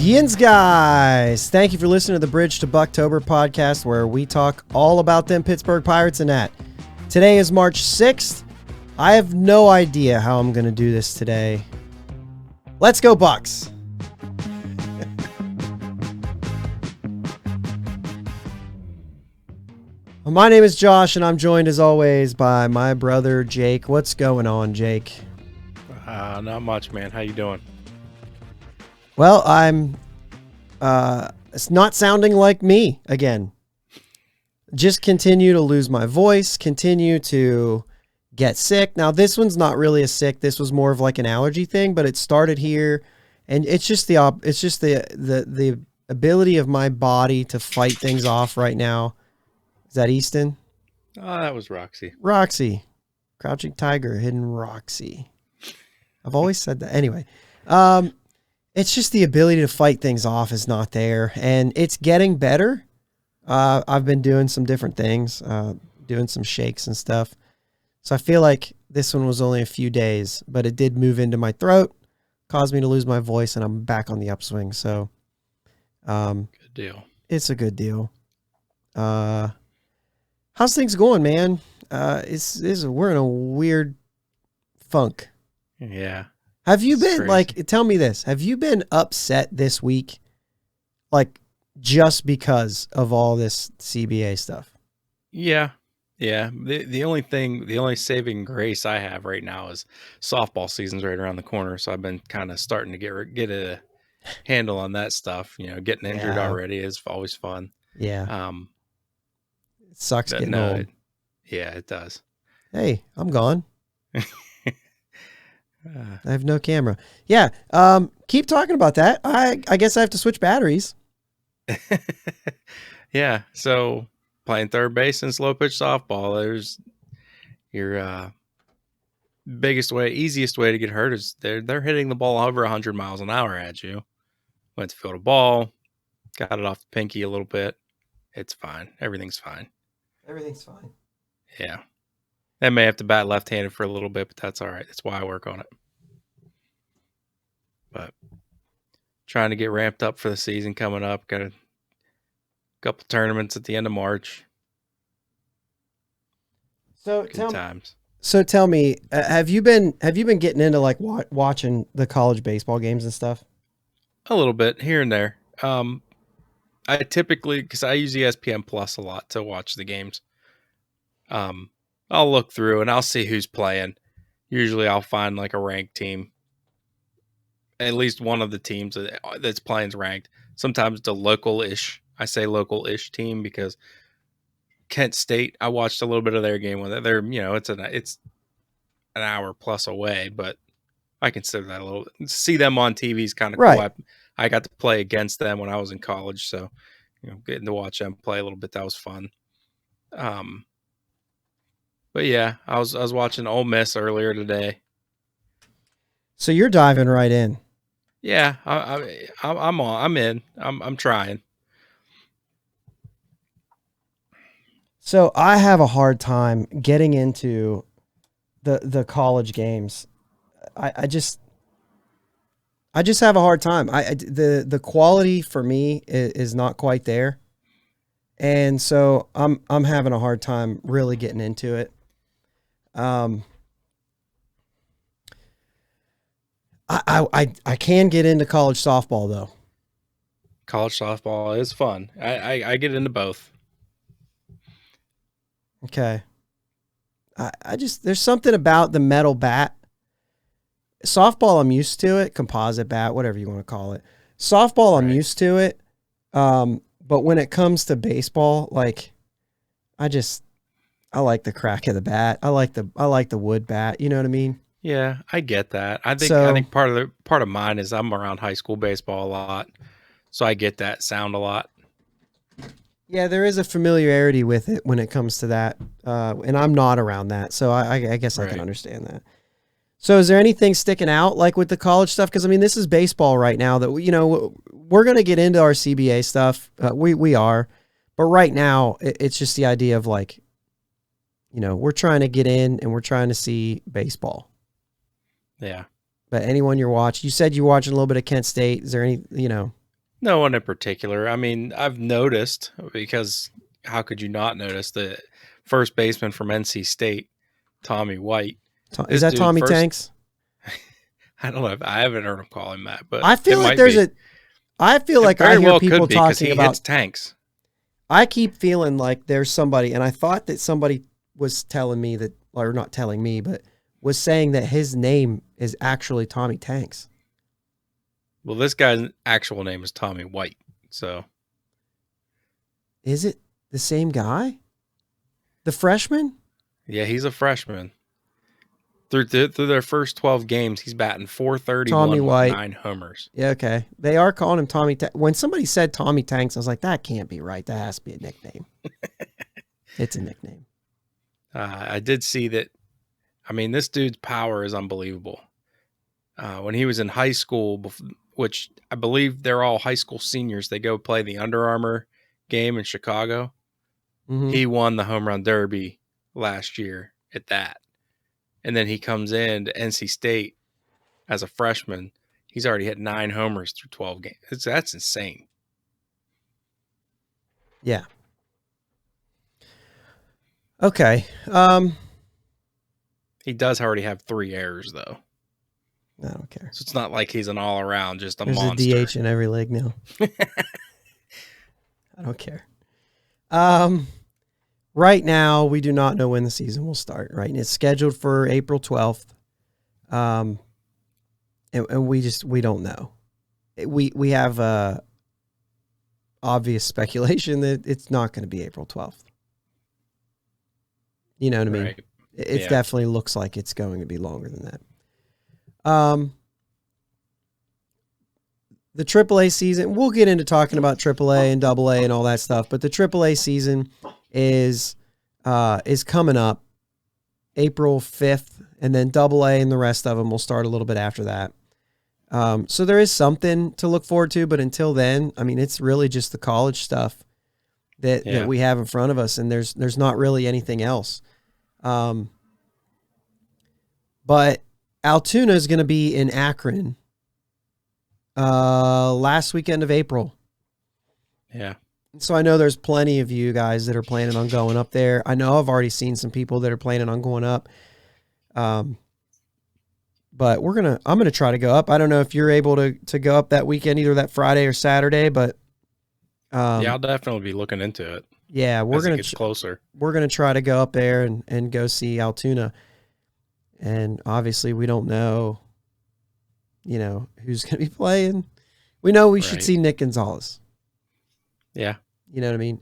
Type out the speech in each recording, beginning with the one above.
Yins guys, thank you for listening to the Bridge to Buctober podcast, where we talk all about them Pittsburgh Pirates and that. Today is March 6th. I have no idea how I'm going to do this today. Let's go Bucks. My name is Josh, and I'm joined as always by my brother Jake. What's going on, Jake? Not much, man. How you doing? Well, I'm it's not sounding like me again. Just continue to lose my voice, continue to get sick. Now, this one's not really a sick. This was more of like an allergy thing, but it started here, and it's just the ability of my body to fight things off right now. Is that Easton? Oh, that was Roxy. Roxy. Crouching Tiger, Hidden Roxy. I've always said that. Anyway, it's just the ability to fight things off is not there, and it's getting better. I've been doing some different things, doing some shakes and stuff. So I feel like this one was only a few days, but it did move into my throat, caused me to lose my voice, and I'm back on the upswing. So, good deal. It's a good deal. How's things going, man? We're in a weird funk. Yeah. Have you been crazy. tell me this, have you been upset this week? Like just because of all this CBA stuff? Yeah. The only saving grace I have right now is softball season's right around the corner. So I've been kind of starting to get a handle on that stuff. You know, getting injured already is always fun. Yeah. It sucks getting old. Yeah, it does. Hey, I'm gone. I have no camera. Yeah. Keep talking about that. I guess I have to switch batteries. Yeah. So playing third base in slow pitch softball, there's your easiest way to get hurt is they're hitting the ball over 100 miles an hour at you. Went to field a ball, got it off the pinky a little bit. It's fine. Everything's fine. Everything's fine. Yeah. I may have to bat left-handed for a little bit, but that's all right. That's why I work on it. But trying to get ramped up for the season coming up. Got a couple tournaments at the end of March. So tell me, have you been getting into like watching the college baseball games and stuff? A little bit here and there. I typically, because I use ESPN Plus a lot to watch the games. I'll look through and I'll see who's playing. Usually I'll find like a ranked team. At least one of the teams that's playing is ranked. Sometimes it's a local-ish. I say local-ish team because Kent State, I watched a little bit of their game with it. They're, it's an hour plus away, but I consider that a little. See them on TV is kind of right. Cool. I got to play against them when I was in college, so getting to watch them play a little bit, that was fun. But yeah, I was watching Ole Miss earlier today. So you're diving right in. Yeah, I'm in. I'm trying. So I have a hard time getting into the college games. I just have a hard time. The quality for me is not quite there, and so I'm having a hard time really getting into it. I can get into college softball though. College softball is fun. I get into both. Okay. There's something about the metal bat. Softball, I'm used to it. Composite bat, whatever you want to call it. Softball, I'm used to it. But when it comes to baseball, like, I like the crack of the bat. I like the wood bat. You know what I mean? Yeah, I get that. I think part of mine is I'm around high school baseball a lot, so I get that sound a lot. Yeah, there is a familiarity with it when it comes to that, and I'm not around that, so I guess I can understand that. So is there anything sticking out like with the college stuff? Because I mean, this is baseball right now. That we're going to get into our CBA stuff. We are, but right now it's just the idea of like, we're trying to get in and we're trying to see baseball. Yeah. But anyone you said you're watching a little bit of Kent State. Is there any, No one in particular. I mean, I've noticed, because how could you not notice, the first baseman from NC State, Tommy White. Is This that dude Tommy first, Tanks? I don't know if I haven't heard him call him that, but I it feel like might be. I feel It like I very hear well could people be because talking he hits about, tanks. I keep feeling like there's somebody, and I thought that somebody was telling me that, or not telling me, but was saying that his name is actually Tommy Tanks. Well, this guy's actual name is Tommy White. So Is it the same guy? The freshman? yeah, he's a freshman. Through their first 12 games, he's batting Tommy 431 with White. 9 homers. Yeah, okay. They are calling him Tommy. When somebody said Tommy Tanks, I was like, that can't be right. That has to be a nickname. It's a nickname. I did see that. I mean, this dude's power is unbelievable. When he was in high school, which I believe they're all high school seniors, they go play the Under Armour game in Chicago. Mm-hmm. He won the home run derby last year at that. And then he comes in to NC State as a freshman. He's already hit 9 homers through 12 games. That's insane. Yeah. Okay. He does already have 3 errors, though. I don't care. So it's not like he's an all around just a There's monster. a DH in every league now. I don't care. Right now, we do not know when the season will start. Right, and it's scheduled for April 12th. And we don't know. We have obvious speculation that it's not going to be April 12th. You know what I mean? Right. It definitely looks like it's going to be longer than that. The AAA season, we'll get into talking about AAA and AA and all that stuff, but the AAA season is coming up April 5th, and then AA and the rest of them will start a little bit after that. So there is something to look forward to, but until then, I mean, it's really just the college stuff that we have in front of us, and there's not really anything else. But Altoona is going to be in Akron last weekend of April. Yeah. So I know there's plenty of you guys that are planning on going up there. I know I've already seen some people that are planning on going up. But I'm gonna try to go up. I don't know if you're able to go up that weekend, either that Friday or Saturday, but yeah, I'll definitely be looking into it. Yeah, we're gonna get closer. We're gonna try to go up there and go see Altoona. And obviously we don't know, who's gonna be playing. We know we should see Nick Gonzalez. Yeah. You know what I mean?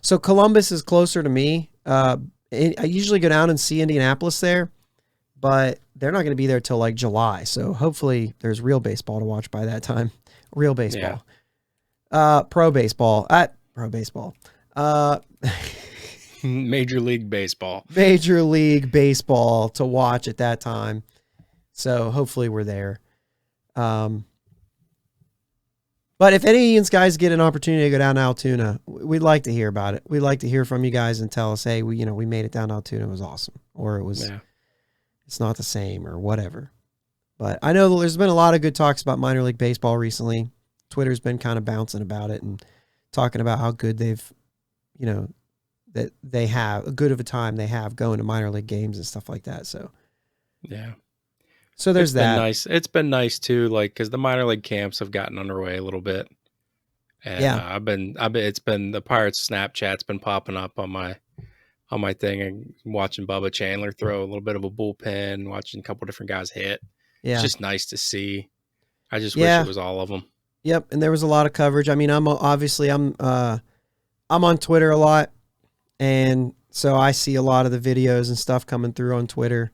So Columbus is closer to me. I usually go down and see Indianapolis there, but they're not going to be there till like July. So hopefully there's real baseball to watch by that time. Real baseball. Yeah. Pro baseball. Pro baseball. Major League Baseball. Major League Baseball to watch at that time. So hopefully we're there. But if any Indians guys get an opportunity to go down to Altoona, we'd like to hear about it. We'd like to hear from you guys and tell us, hey, we made it down to Altoona. It was awesome. Or it's not the same or whatever. But I know there's been a lot of good talks about minor league baseball recently. Twitter's been kind of bouncing about it and talking about how good they've, that they have a good of a time they have going to minor league games and stuff like that. So, yeah. So there's that. Nice. It's been nice too, because the minor league camps have gotten underway a little bit, and it's been the Pirates Snapchat's been popping up on my thing, and watching Bubba Chandler throw a little bit of a bullpen, watching a couple different guys hit. Yeah. It's just nice to see. I just wish it was all of them. Yep, and there was a lot of coverage. I mean, I'm on Twitter a lot, and so I see a lot of the videos and stuff coming through on Twitter.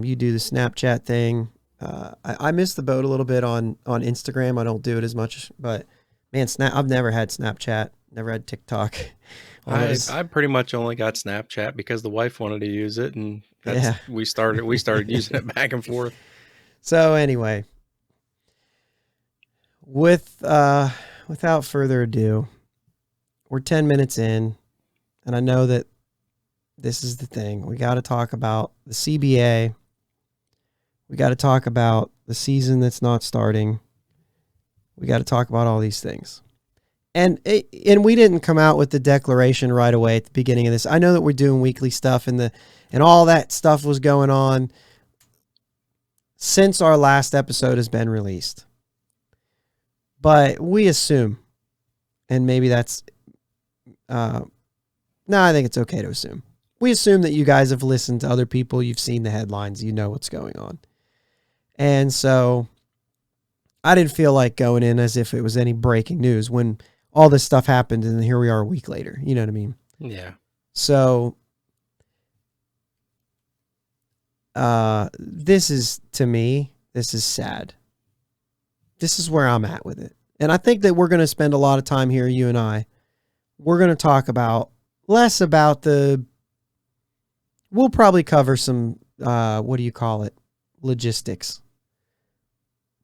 You do the Snapchat thing. I miss the boat a little bit on Instagram. I don't do it as much, but man, I've never had Snapchat, never had TikTok. I pretty much only got Snapchat because the wife wanted to use it, and we started using it back and forth. So anyway, without further ado, we're 10 minutes in, and I know that this is the thing. We got to talk about the CBA. We got to talk about the season that's not starting. We got to talk about all these things. And we didn't come out with the declaration right away at the beginning of this. I know that we're doing weekly stuff and all that stuff was going on since our last episode has been released. But we assume, and maybe that's, I think it's okay to assume. We assume that you guys have listened to other people. You've seen the headlines. You know what's going on. And so I didn't feel like going in as if it was any breaking news when all this stuff happened and here we are a week later. You know what I mean? Yeah. So this is, to me, this is sad. This is where I'm at with it. And I think that we're going to spend a lot of time here, you and I. We're going to talk about less about we'll probably cover some, logistics.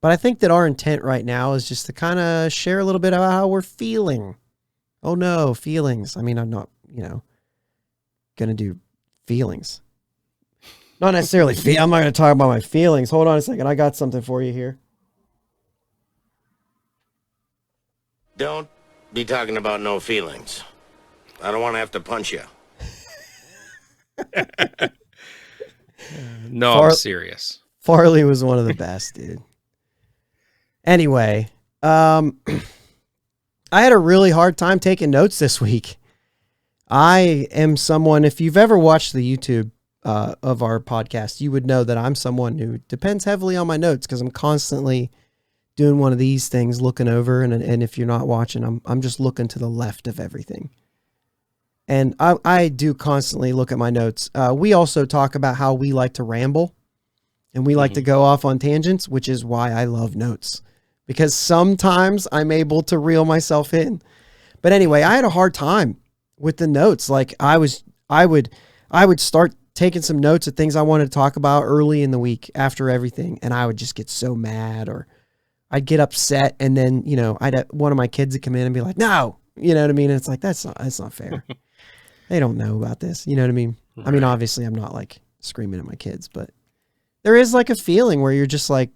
But I think that our intent right now is just to kind of share a little bit about how we're feeling. Oh no, feelings. I mean, I'm not, going to do feelings. Not necessarily I'm not going to talk about my feelings. Hold on a second. I got something for you here. Don't be talking about no feelings. I don't want to have to punch you. No, I'm serious. Farley was one of the best, dude. Anyway, I had a really hard time taking notes this week. I am someone, if you've ever watched the YouTube of our podcast, you would know that I'm someone who depends heavily on my notes because I'm constantly doing one of these things, looking over, and if you're not watching, I'm just looking to the left of everything. And I do constantly look at my notes. We also talk about how we like to ramble and we like to go off on tangents, which is why I love notes, because sometimes I'm able to reel myself in. But anyway, I had a hard time with the notes. Like I would start taking some notes of things I wanted to talk about early in the week after everything, and I would just get so mad, or I'd get upset, and then I'd have one of my kids would come in and be like, "No," you know what I mean? And it's like that's not fair. They don't know about this, you know what I mean? Right. I mean, obviously, I'm not like screaming at my kids, but there is like a feeling where you're just like,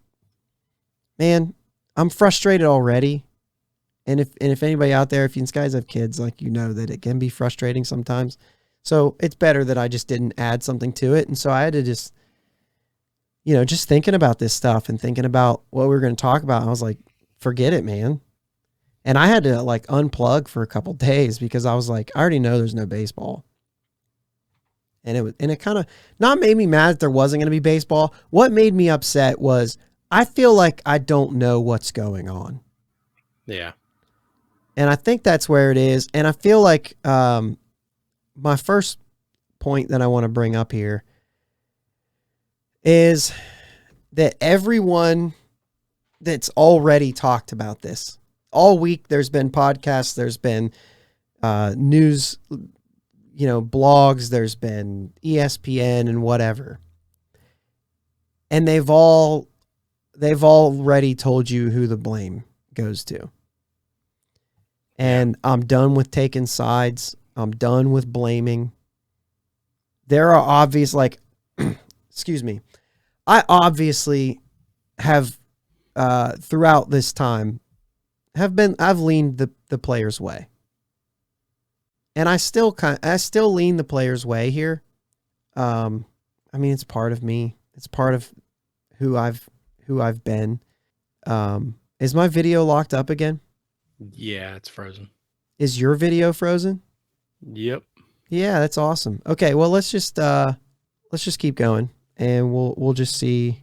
man, I'm frustrated already. And if anybody out there, if you guys have kids, like, that it can be frustrating sometimes. So it's better that I just didn't add something to it. And so I had to just, just thinking about this stuff and thinking about what we were going to talk about. I was like, forget it, man. And I had to like unplug for a couple days because I was like, I already know there's no baseball. And it kind of not made me mad that there wasn't going to be baseball. What made me upset was I feel like I don't know what's going on. Yeah. And I think that's where it is. And I feel like my first point that I want to bring up here is that everyone that's already talked about this all week, there's been podcasts, there's been news, blogs, there's been ESPN and whatever. And they've already told you who the blame goes to. And I'm done with taking sides. I'm done with blaming. There are obvious, excuse me. I obviously have, throughout this time, I've leaned the players' way. And I still lean the players' way here. I mean, it's part of me. It's part of who I've been. Is my video locked up again? Yeah, it's frozen. Is your video frozen? Yep. Yeah, that's awesome. Okay, well let's just keep going and we'll just see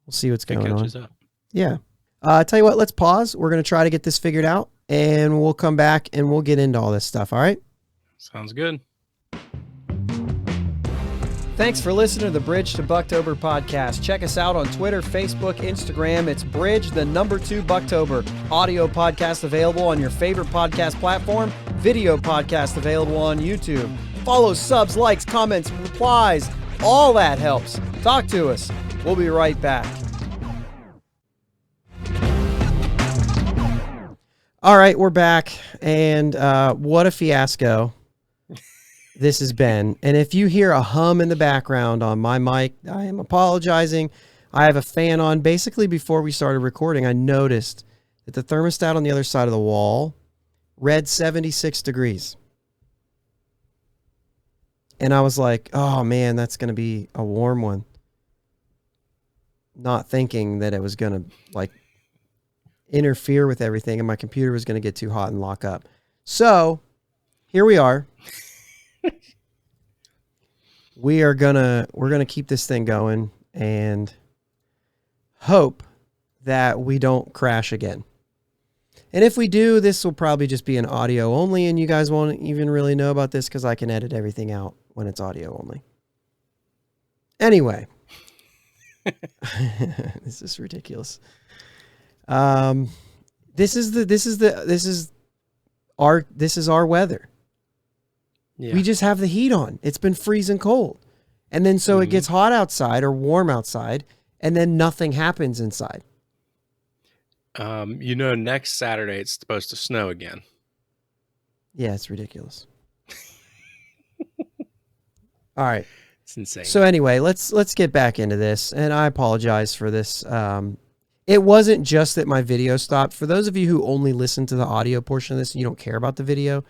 what's going on. Up. Yeah. Tell you what, let's pause. We're going to try to get this figured out and we'll come back and we'll get into all this stuff. All right. Sounds good. Thanks for listening to the Bridge to Buctober podcast. Check us out on Twitter, Facebook, Instagram. It's Bridge, the number 2 Buctober. Audio podcast available on your favorite podcast platform. Video podcast available on YouTube. Follow, subs, likes, comments, replies. All that helps. Talk to us. We'll be right back. All right, we're back. And what a fiasco this has been. And if you hear a hum in the background on my mic, I am apologizing. I have a fan on. Basically, before we started recording, I noticed that the thermostat on the other side of the wall read 76 degrees. And I was like, oh man, that's going to be a warm one. Not thinking that it was going to like interfere with everything and my computer was going to get too hot and lock up. So here we are. We're gonna keep this thing going and hope that we don't crash again. And if we do, this will probably just be an audio only, and you guys won't even really know about this because I can edit everything out when it's audio only. Anyway, this is ridiculous. This is our weather. Yeah. We just have the heat on. It's been freezing cold. And then so it gets hot outside or warm outside, and then nothing happens inside. Next Saturday it's supposed to snow again. Yeah, it's ridiculous. All right. It's insane. So anyway, let's get back into this, and I apologize for this. It wasn't just that my video stopped. For those of you who only listen to the audio portion of this and you don't care about the video,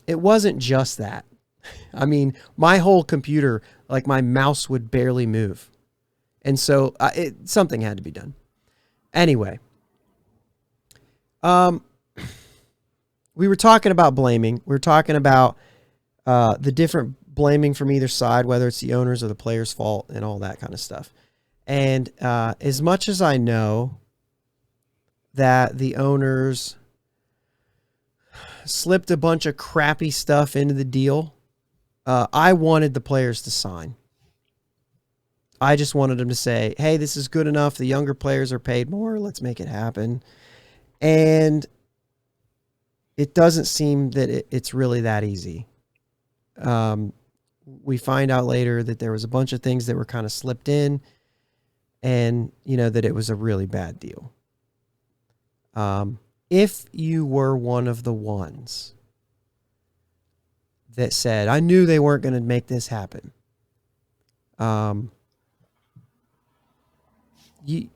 it wasn't just that. I mean, my whole computer, like my mouse would barely move. And so something had to be done. Anyway, we were talking about blaming. We were talking about the different blaming from either side, whether it's the owners or the players' fault and all that kind of stuff. And as much as I know that the owners slipped a bunch of crappy stuff into the deal, I wanted the players to sign. I just wanted them to say, hey, this is good enough. The younger players are paid more. Let's make it happen. And it doesn't seem that it's really that easy. We find out later that there was a bunch of things that were kind of slipped in and, that it was a really bad deal. If you were one of the ones that said, I knew they weren't going to make this happen. Dude,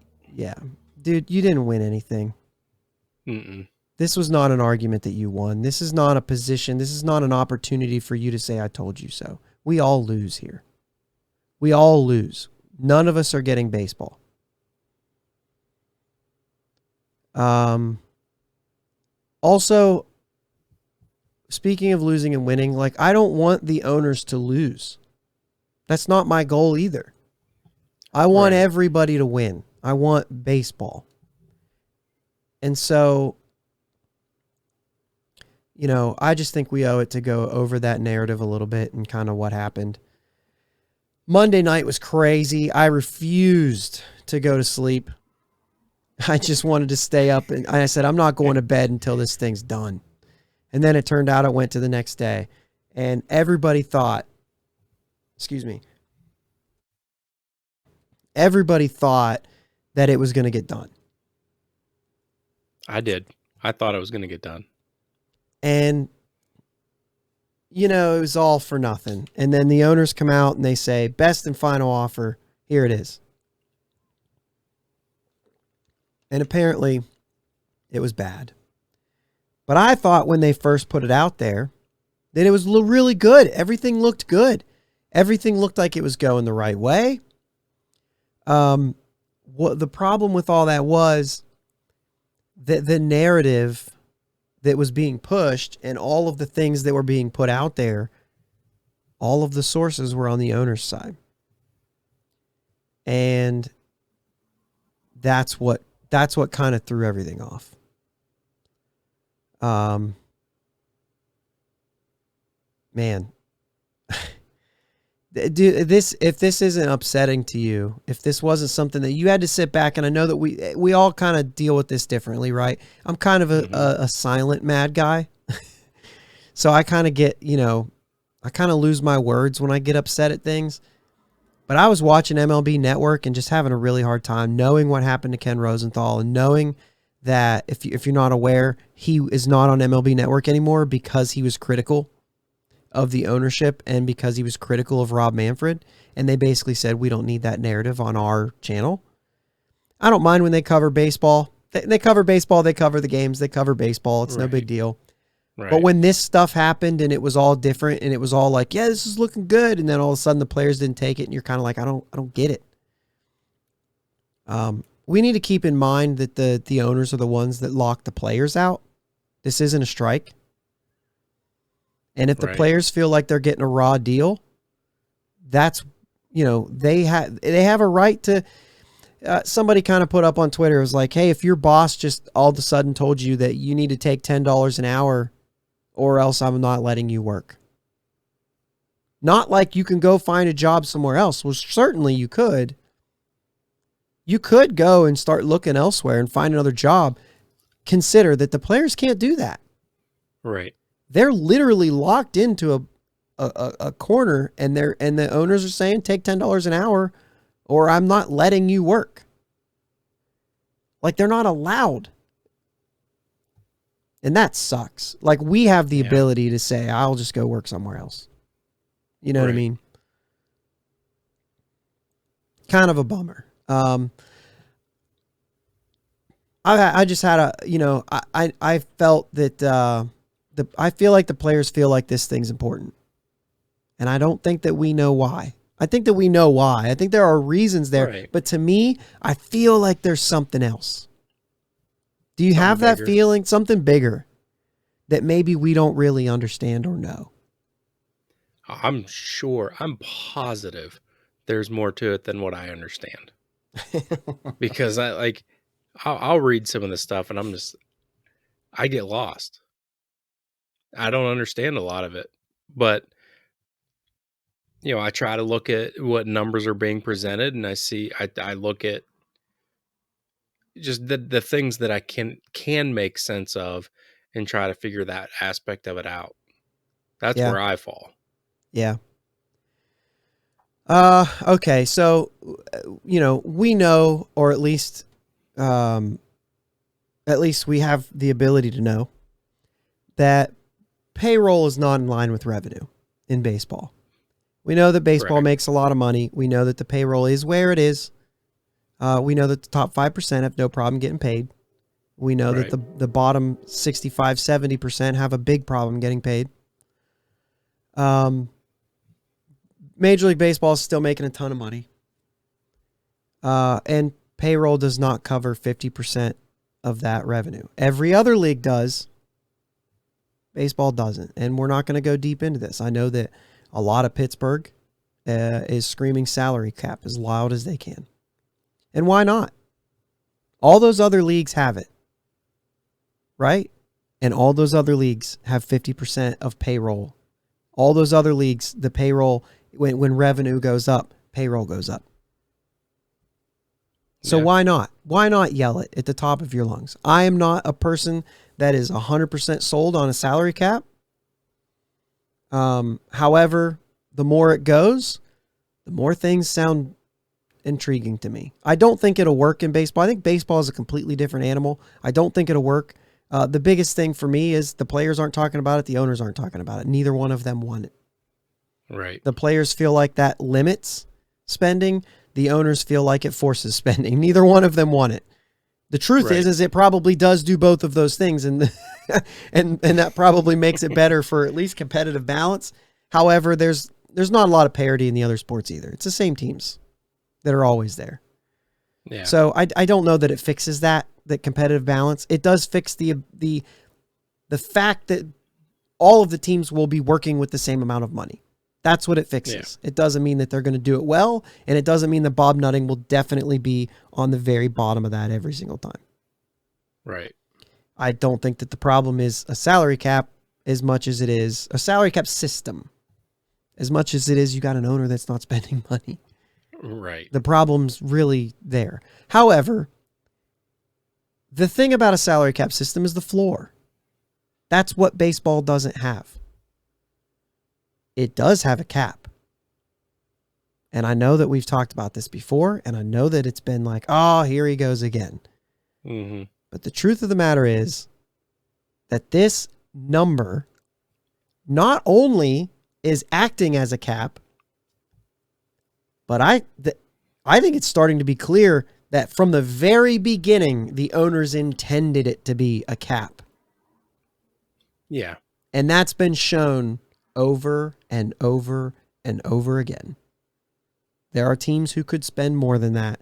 you didn't win anything. This was not an argument that you won. This is not a position. This is not an opportunity for you to say, I told you so. We all lose here. We all lose. None of us are getting baseball. Also, speaking of losing and winning, like, I don't want the owners to lose. That's not my goal either. I want everybody to win. I want baseball. And so, I just think we owe it to go over that narrative a little bit and kind of what happened. Monday night was crazy. I refused to go to sleep. I just wanted to stay up, and I said, I'm not going to bed until this thing's done. And then it turned out I went to the next day, and everybody thought, that it was going to get done. I did. I thought it was going to get done. And, it was all for nothing. And then the owners come out and they say, best and final offer, here it is. And apparently it was bad. But I thought when they first put it out there that it was really good. Everything looked good. Everything looked like it was going the right way. What the problem with all that was that the narrative that was being pushed and all of the things that were being put out there, all of the sources were on the owner's side. And that's what kind of threw everything off. Man, dude, if this isn't upsetting to you, if this wasn't something that you had to sit back, and I know that we all kind of deal with this differently, right? I'm kind of a silent mad guy. So I kind of get, I kind of lose my words when I get upset at things. But I was watching MLB Network and just having a really hard time knowing what happened to Ken Rosenthal and knowing that if you're not aware, he is not on MLB Network anymore because he was critical of the ownership and because he was critical of Rob Manfred. And they basically said, we don't need that narrative on our channel. I don't mind when they cover baseball. They cover baseball. They cover the games. They cover baseball. It's no big deal. Right. But when this stuff happened and it was all different and it was all like, yeah, this is looking good, and then all of a sudden the players didn't take it, and you're kind of like, I don't get it. We need to keep in mind that the owners are the ones that lock the players out. This isn't a strike. And if the players feel like they're getting a raw deal, that's, they have a right to. Somebody kind of put up on Twitter, it was like, hey, if your boss just all of a sudden told you that you need to take $10 an hour or else I'm not letting you work. Not like you can go find a job somewhere else. Well, certainly you could. You could go and start looking elsewhere and find another job. Consider that the players can't do that. Right. They're literally locked into a corner, and the owners are saying, take $10 an hour or I'm not letting you work. Like, they're not allowed. And that sucks. Like, we have the ability to say, I'll just go work somewhere else. You know what I mean? Kind of a bummer. I just had I felt that I feel like the players feel like this thing's important. And I don't think that we know why. I think that we know why. I think there are reasons there. Right. But to me, I feel like there's something else. Do you have that feeling? Something bigger that maybe we don't really understand or know? I'm positive there's more to it than what I understand. Because I'll read some of the stuff and I get lost. I don't understand a lot of it, but I try to look at what numbers are being presented, and I look at just the things that I can make sense of and try to figure that aspect of it out. That's where I fall. Yeah. Okay. So, we know, or at least we have the ability to know that payroll is not in line with revenue in baseball. We know that baseball makes a lot of money. We know that the payroll is where it is. We know that the top 5% have no problem getting paid. We know that the bottom 65, 70% have a big problem getting paid. Major League Baseball is still making a ton of money. And payroll does not cover 50% of that revenue. Every other league does. Baseball doesn't. And we're not going to go deep into this. I know that a lot of Pittsburgh is screaming salary cap as loud as they can. And why not? All those other leagues have it. Right? And all those other leagues have 50% of payroll. All those other leagues, the payroll, when revenue goes up, payroll goes up. So why not? Why not yell it at the top of your lungs? I am not a person that is 100% sold on a salary cap. However, the more it goes, the more things sound intriguing to me. I don't think it'll work in baseball. I think baseball is a completely different animal. I don't think it'll work. The biggest thing for me is the players aren't talking about it. The owners aren't talking about it. Neither one of them want it. Right. The players feel like that limits spending. The owners feel like it forces spending. Neither one of them want it. The truth is it probably does do both of those things, and and that probably makes it better for at least competitive balance. However, there's not a lot of parity in the other sports either. It's the same teams that are always there. Yeah. So I don't know that it fixes that competitive balance. It does fix the fact that all of the teams will be working with the same amount of money. That's what it fixes. Yeah. It doesn't mean that they're going to do it well, and it doesn't mean that Bob Nutting will definitely be on the very bottom of that every single time. Right. I don't think that the problem is a salary cap as much as it is a salary cap system. As much as it is you got an owner that's not spending money. Right. The problem's really there. However, the thing about a salary cap system is the floor. That's what baseball doesn't have. It does have a cap. And I know that we've talked about this before, and I know that it's been like, oh, here he goes again. Mm-hmm. But the truth of the matter is that this number not only is acting as a cap, but I think it's starting to be clear that from the very beginning, the owners intended it to be a cap. Yeah. And that's been shown over and over and over again. There are teams who could spend more than that,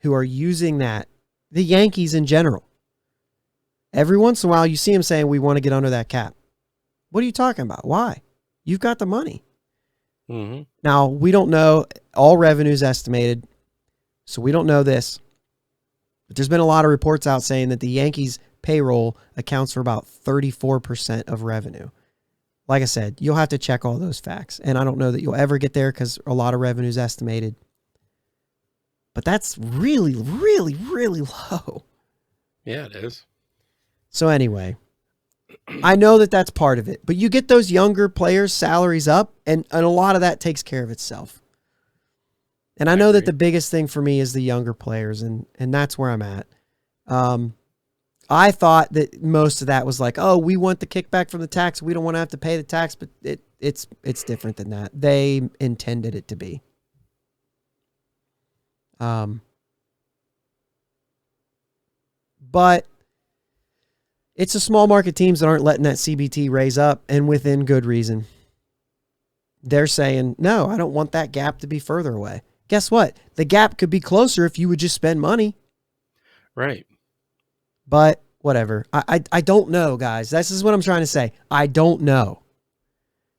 who are using that. The Yankees in general. Every once in a while, you see them saying, we want to get under that cap. What are you talking about? Why? You've got the money. Mm-hmm. Now, we don't know. All revenues estimated, so we don't know this. But there's been a lot of reports out saying that the Yankees payroll accounts for about 34% of revenue. Like I said, you'll have to check all those facts. And I don't know that you'll ever get there because a lot of revenue is estimated. But that's really, really, really low. Yeah, it is. So anyway, I know that that's part of it. But you get those younger players' salaries up, and a lot of that takes care of itself. And I know that the biggest thing for me is the younger players, and that's where I'm at. I thought that most of that was like, oh, we want the kickback from the tax. We don't want to have to pay the tax, but it's different than that. They intended it to be. But it's a small market teams that aren't letting that CBT raise up, and within good reason. They're saying, no, I don't want that gap to be further away. Guess what? The gap could be closer if you would just spend money. Right. But whatever. I don't know, guys. This is what I'm trying to say. I don't know.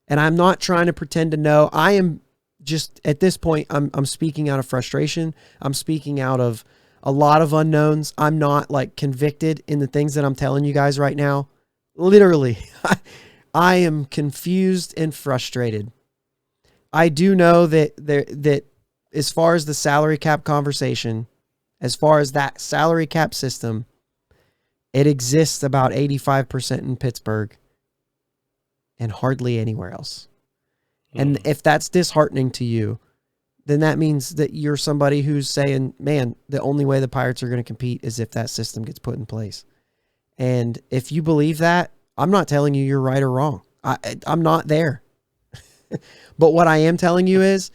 And I'm not trying to pretend to know. I am just, at this point, I'm speaking out of frustration. I'm speaking out of a lot of unknowns. I'm not like convicted in the things that I'm telling you guys right now. Literally, I am confused and frustrated. I do know that as far as the salary cap conversation, as far as that salary cap system, it exists about 85% in Pittsburgh and hardly anywhere else. And if that's disheartening to you, then that means that you're somebody who's saying, man, the only way the Pirates are going to compete is if that system gets put in place. And if you believe that, I'm not telling you you're right or wrong. I'm not there. But what I am telling you is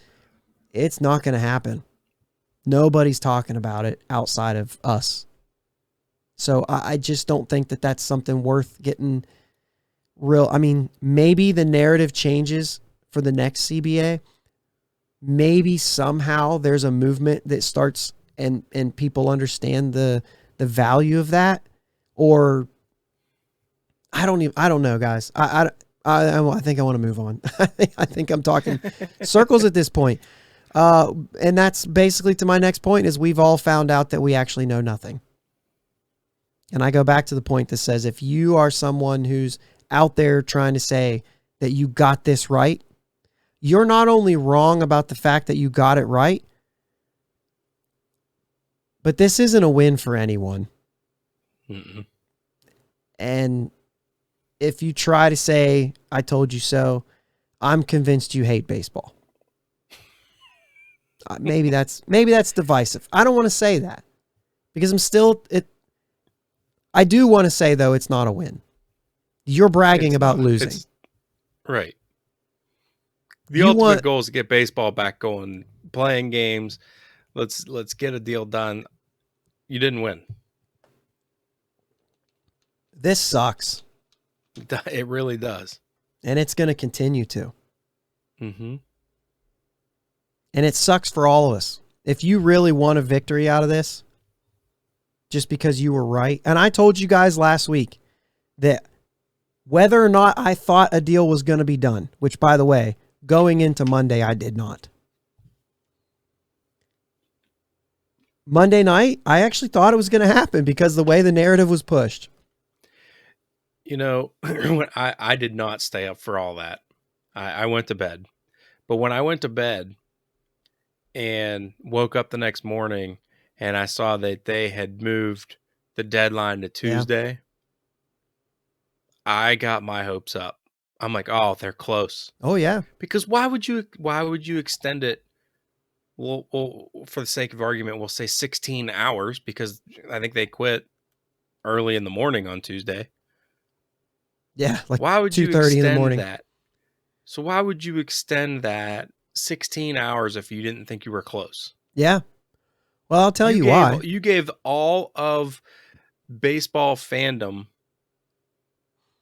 it's not going to happen. Nobody's talking about it outside of us. So I just don't think that that's something worth getting real. I mean, maybe the narrative changes for the next CBA. Maybe somehow there's a movement that starts and people understand the value of that. Or I don't know, guys. I think I want to move on. I think I'm talking circles at this point. And that's basically to my next point is we've all found out that we actually know nothing. And I go back to the point that says, if you are someone who's out there trying to say that you got this right, you're not only wrong about the fact that you got it right, but this isn't a win for anyone. Mm-mm. And if you try to say, I told you so, I'm convinced you hate baseball. Maybe that's divisive. I don't want to say that because I do want to say, though, it's not a win. You're bragging about losing. Right. The ultimate goal is to get baseball back going, playing games. Let's get a deal done. You didn't win. This sucks. It really does. And it's going to continue to. Mm-hmm. And it sucks for all of us. If you really want a victory out of this, just because you were right. And I told you guys last week that whether or not I thought a deal was going to be done, which, by the way, going into Monday, I did not. Monday night, I actually thought it was going to happen because the way the narrative was pushed. You know, I did not stay up for all that. I went to bed. But when I went to bed and woke up the next morning and I saw that they had moved the deadline to Tuesday, I got my hopes up. I'm like, oh, they're close. Oh, yeah. Because why would you extend it? Well, for the sake of argument, we'll say 16 hours because I think they quit early in the morning on Tuesday. Yeah, like why would 2:30 in the morning. That? So why would you extend that 16 hours if you didn't think you were close? Yeah. Well, I'll tell you why. You gave all of baseball fandom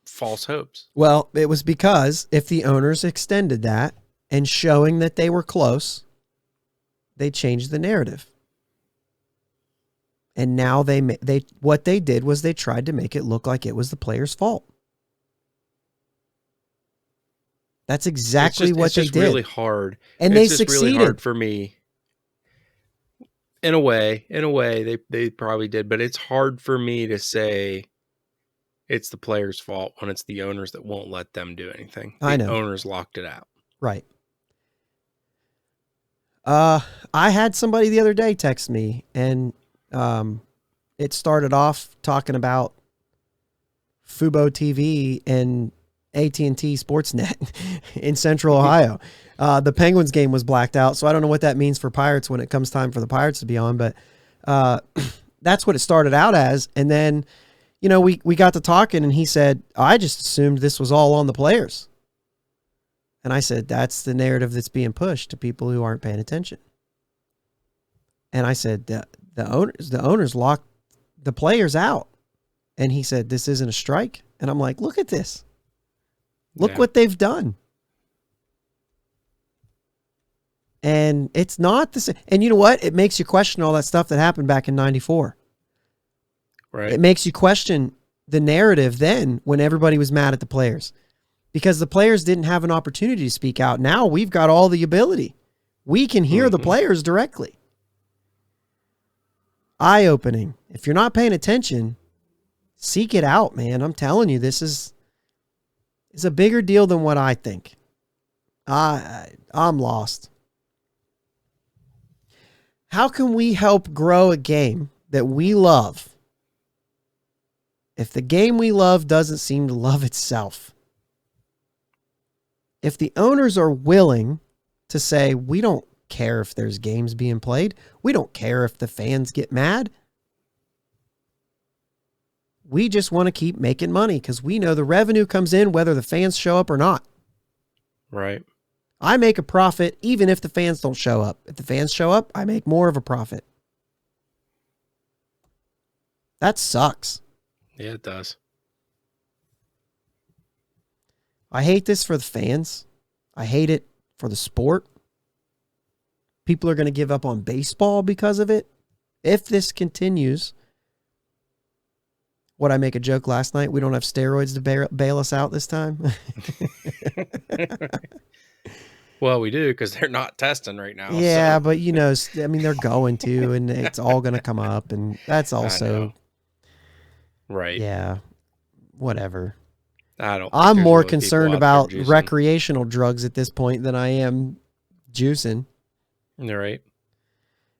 false hopes. Well, it was because if the owners extended that and showing that they were close, they changed the narrative. And now what they did was they tried to make it look like it was the player's fault. That's exactly what they did. It's just really hard. And they succeeded. Really hard for me. In a way, they probably did, but it's hard for me to say it's the player's fault when it's the owners that won't let them do anything. I know. The owners locked it out. Right. I had somebody the other day text me, and it started off talking about Fubo TV and AT&T Sportsnet in Central Ohio. The Penguins game was blacked out, so I don't know what that means for Pirates when it comes time for the Pirates to be on, but that's what it started out as. And then, we got to talking, and he said, I just assumed this was all on the players. And I said, that's the narrative that's being pushed to people who aren't paying attention. And I said, the owners locked the players out. And he said, this isn't a strike. And I'm like, look at this. Look what they've done. And it's not the same. And you know what? It makes you question all that stuff that happened back in 94. Right. It makes you question the narrative then when everybody was mad at the players. Because the players didn't have an opportunity to speak out. Now we've got all the ability. We can hear the players directly. Eye-opening. If you're not paying attention, seek it out, man. I'm telling you, this is a bigger deal than what I think. I'm lost. How can we help grow a game that we love if the game we love doesn't seem to love itself? If the owners are willing to say, we don't care if there's games being played, we don't care if the fans get mad, we just want to keep making money because we know the revenue comes in whether the fans show up or not. Right. I make a profit even if the fans don't show up. If the fans show up, I make more of a profit. That sucks. Yeah, it does. I hate this for the fans. I hate it for the sport. People are going to give up on baseball because of it. If this continues, what I make a joke last night, we don't have steroids to bail us out this time. Well, we do because they're not testing right now. Yeah, so. but they're going to, and it's all going to come up, and that's also right. Yeah, whatever. I'm more concerned about recreational drugs at this point than I am juicing. You're right.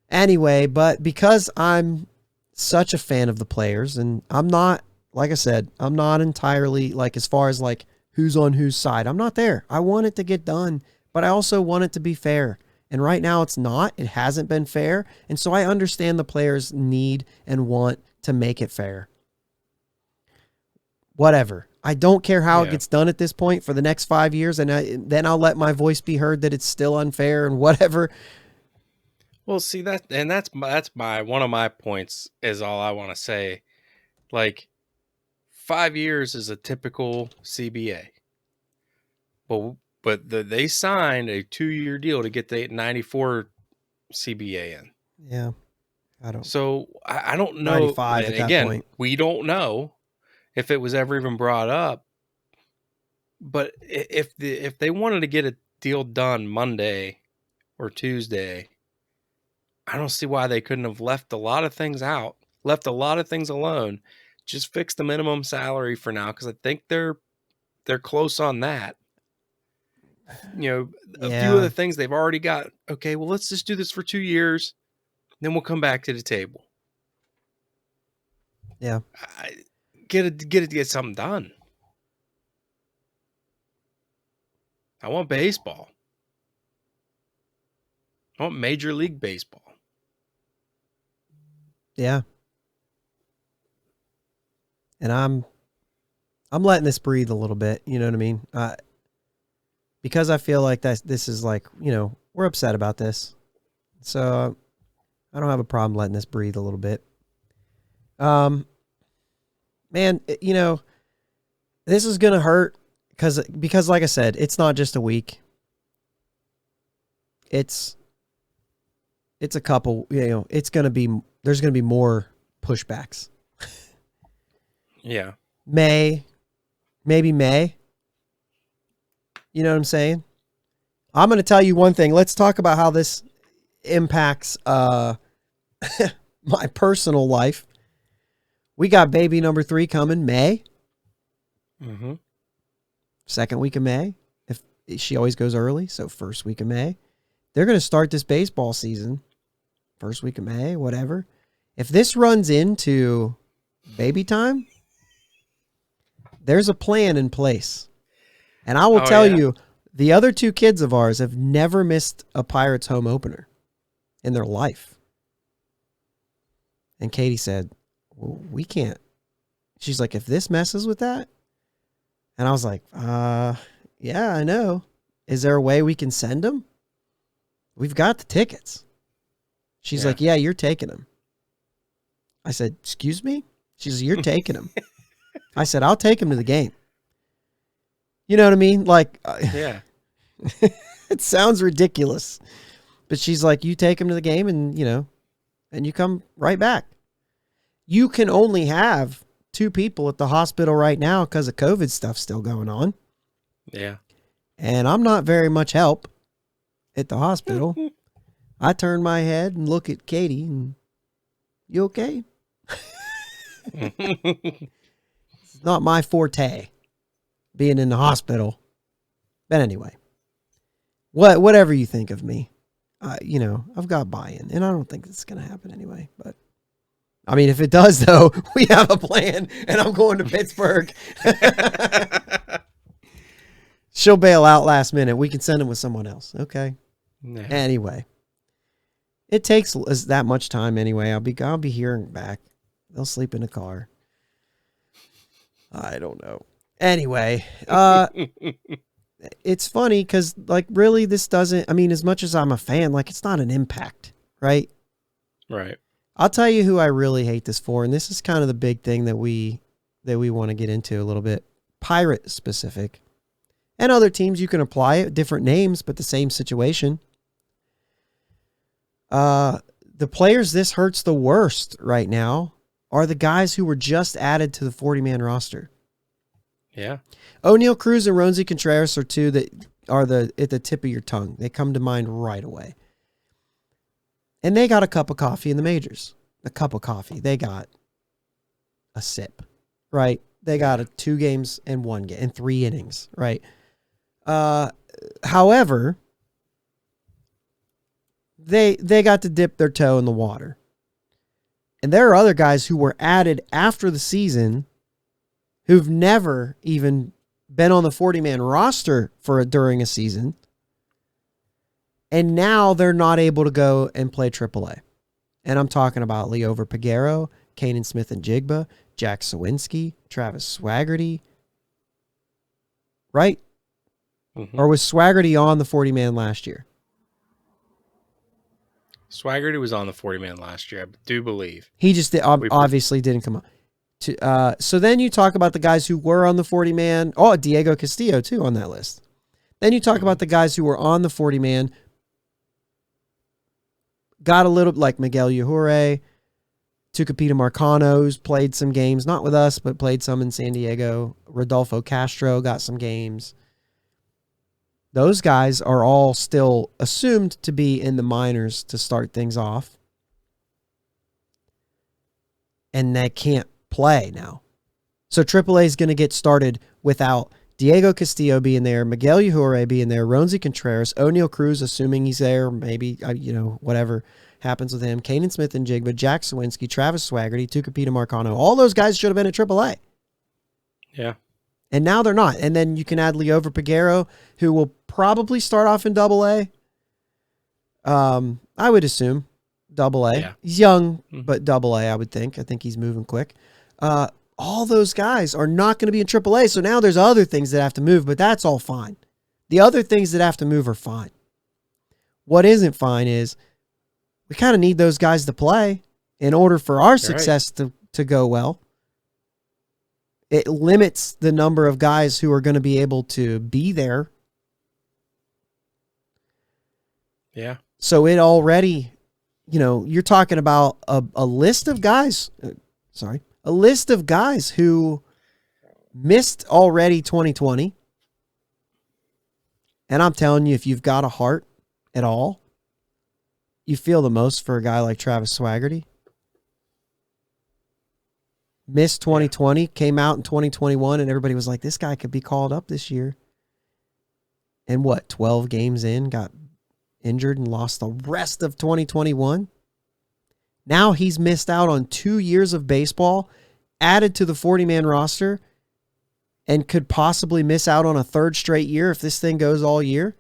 Anyway, but because I'm such a fan of the players, and I'm not, like I said, I'm not entirely as far as who's on whose side. I'm not there. I want it to get done, but I also want it to be fair. And right now it's not. It hasn't been fair. And so I understand the players need and want to make it fair. Whatever. I don't care how it gets done at this point for the next 5 years, and then I'll let my voice be heard that it's still unfair and whatever. Well, see that's one of my points is all I want to say. 5 years is a typical CBA, but they signed a 2-year deal to get the 94 CBA in. Yeah, I don't. So I don't know. 95 at that point. We don't know if it was ever even brought up. But if they wanted to get a deal done Monday or Tuesday, I don't see why they couldn't have left a lot of things out, left a lot of things alone, just fix the minimum salary for now because I think they're close on that. A few of the things they've already got. Okay, well, let's just do this for 2 years, then we'll come back to the table. Yeah, get something done. I want baseball. I want Major League Baseball. Yeah. And I'm letting this breathe a little bit, you know what I mean? Because I feel like this is we're upset about this. So I don't have a problem letting this breathe a little bit. Man, this is gonna hurt because like I said, it's not just a week. It's a couple. There's gonna be more pushbacks. Yeah. Maybe May. You know what I'm saying? I'm going to tell you one thing. Let's talk about how this impacts my personal life. We got baby number 3 coming May. Mm-hmm. Second week of May. If she always goes early, so first week of May. They're going to start this baseball season. First week of May, whatever. If this runs into baby time, there's a plan in place. And I will tell you, the other 2 kids of ours have never missed a Pirates home opener in their life. And Katie said, well, we can't. She's like, if this messes with that? And I was like, yeah, I know. Is there a way we can send them? We've got the tickets. She's like, yeah, you're taking them. I said, excuse me? She says, you're taking them. I said, I'll take him to the game. You know what I mean? Like, yeah. It sounds ridiculous. But she's like, you take him to the game and you come right back. You can only have 2 people at the hospital right now because of COVID stuff still going on. Yeah. And I'm not very much help at the hospital. I turn my head and look at Katie and, you okay? It's not my forte, being in the hospital. But anyway, whatever you think of me, I've got buy-in, and I don't think it's going to happen anyway. But I mean, if it does, though, we have a plan, and I'm going to Pittsburgh. She'll bail out last minute. We can send him with someone else. Okay. Yeah. Anyway, it takes that much time anyway. I'll be hearing back. They'll sleep in the car. I don't know. Anyway, it's funny because, like, really, this doesn't. I mean, as much as I'm a fan, like, it's not an impact, right? Right. I'll tell you who I really hate this for, and this is kind of the big thing that we want to get into a little bit. Pirate specific, and other teams you can apply it, different names, but the same situation. The players this hurts the worst right now are the guys who were just added to the 40-man roster. Yeah. O'Neal Cruz and Roansy Contreras are 2 that are at the tip of your tongue. They come to mind right away. And they got a cup of coffee in the majors. A cup of coffee. They got a sip, right? They got 2 games and 1 game and 3 innings, right? However, they got to dip their toe in the water. And there are other guys who were added after the season who've never even been on the 40-man roster during a season. And now they're not able to go and play AAA. And I'm talking about Leover Peguero, Kanan Smith and Jigba, Jack Sawinski, Travis Swaggerty. Right? Mm-hmm. Or was Swaggerty on the 40-man last year? Swaggerty was on the 40-man last year, I do believe. He just obviously didn't come on. So then you talk about the guys who were on the 40-man. Oh, Diego Castillo, too, on that list. Then you talk about the guys who were on the 40-man. Got a little, like Miguel Yajure, Tucupita Marcano's played some games, not with us, but played some in San Diego. Rodolfo Castro got some games. Those guys are all still assumed to be in the minors to start things off. And they can't play now. So AAA is going to get started without Diego Castillo being there, Miguel Yajure being there, Roansy Contreras, O'Neal Cruz, assuming he's there, maybe, whatever happens with him, Kanan Smith and Jigba, Jack Sawinski, Travis Swaggerty, Tucupita Marcano. All those guys should have been at AAA. Yeah. And now they're not. And then you can add Leover Peguero, who will probably start off in AA. I would assume AA. Yeah. He's young, but AA, I would think. I think he's moving quick. All those guys are not going to be in AAA. So now there's other things that have to move, but that's all fine. The other things that have to move are fine. What isn't fine is We kind of need those guys to play in order for our success to go well. It limits the number of guys who are going to be able to be there. Yeah. So it already, you're talking about a list of guys. A list of guys who missed already 2020. And I'm telling you, if you've got a heart at all, you feel the most for a guy like Travis Swaggerty. Missed 2020, came out in 2021, and everybody was like, this guy could be called up this year. And 12 games in, got injured and lost the rest of 2021. Now he's missed out on 2 years of baseball, added to the 40-man roster, and could possibly miss out on a third straight year if this thing goes all year.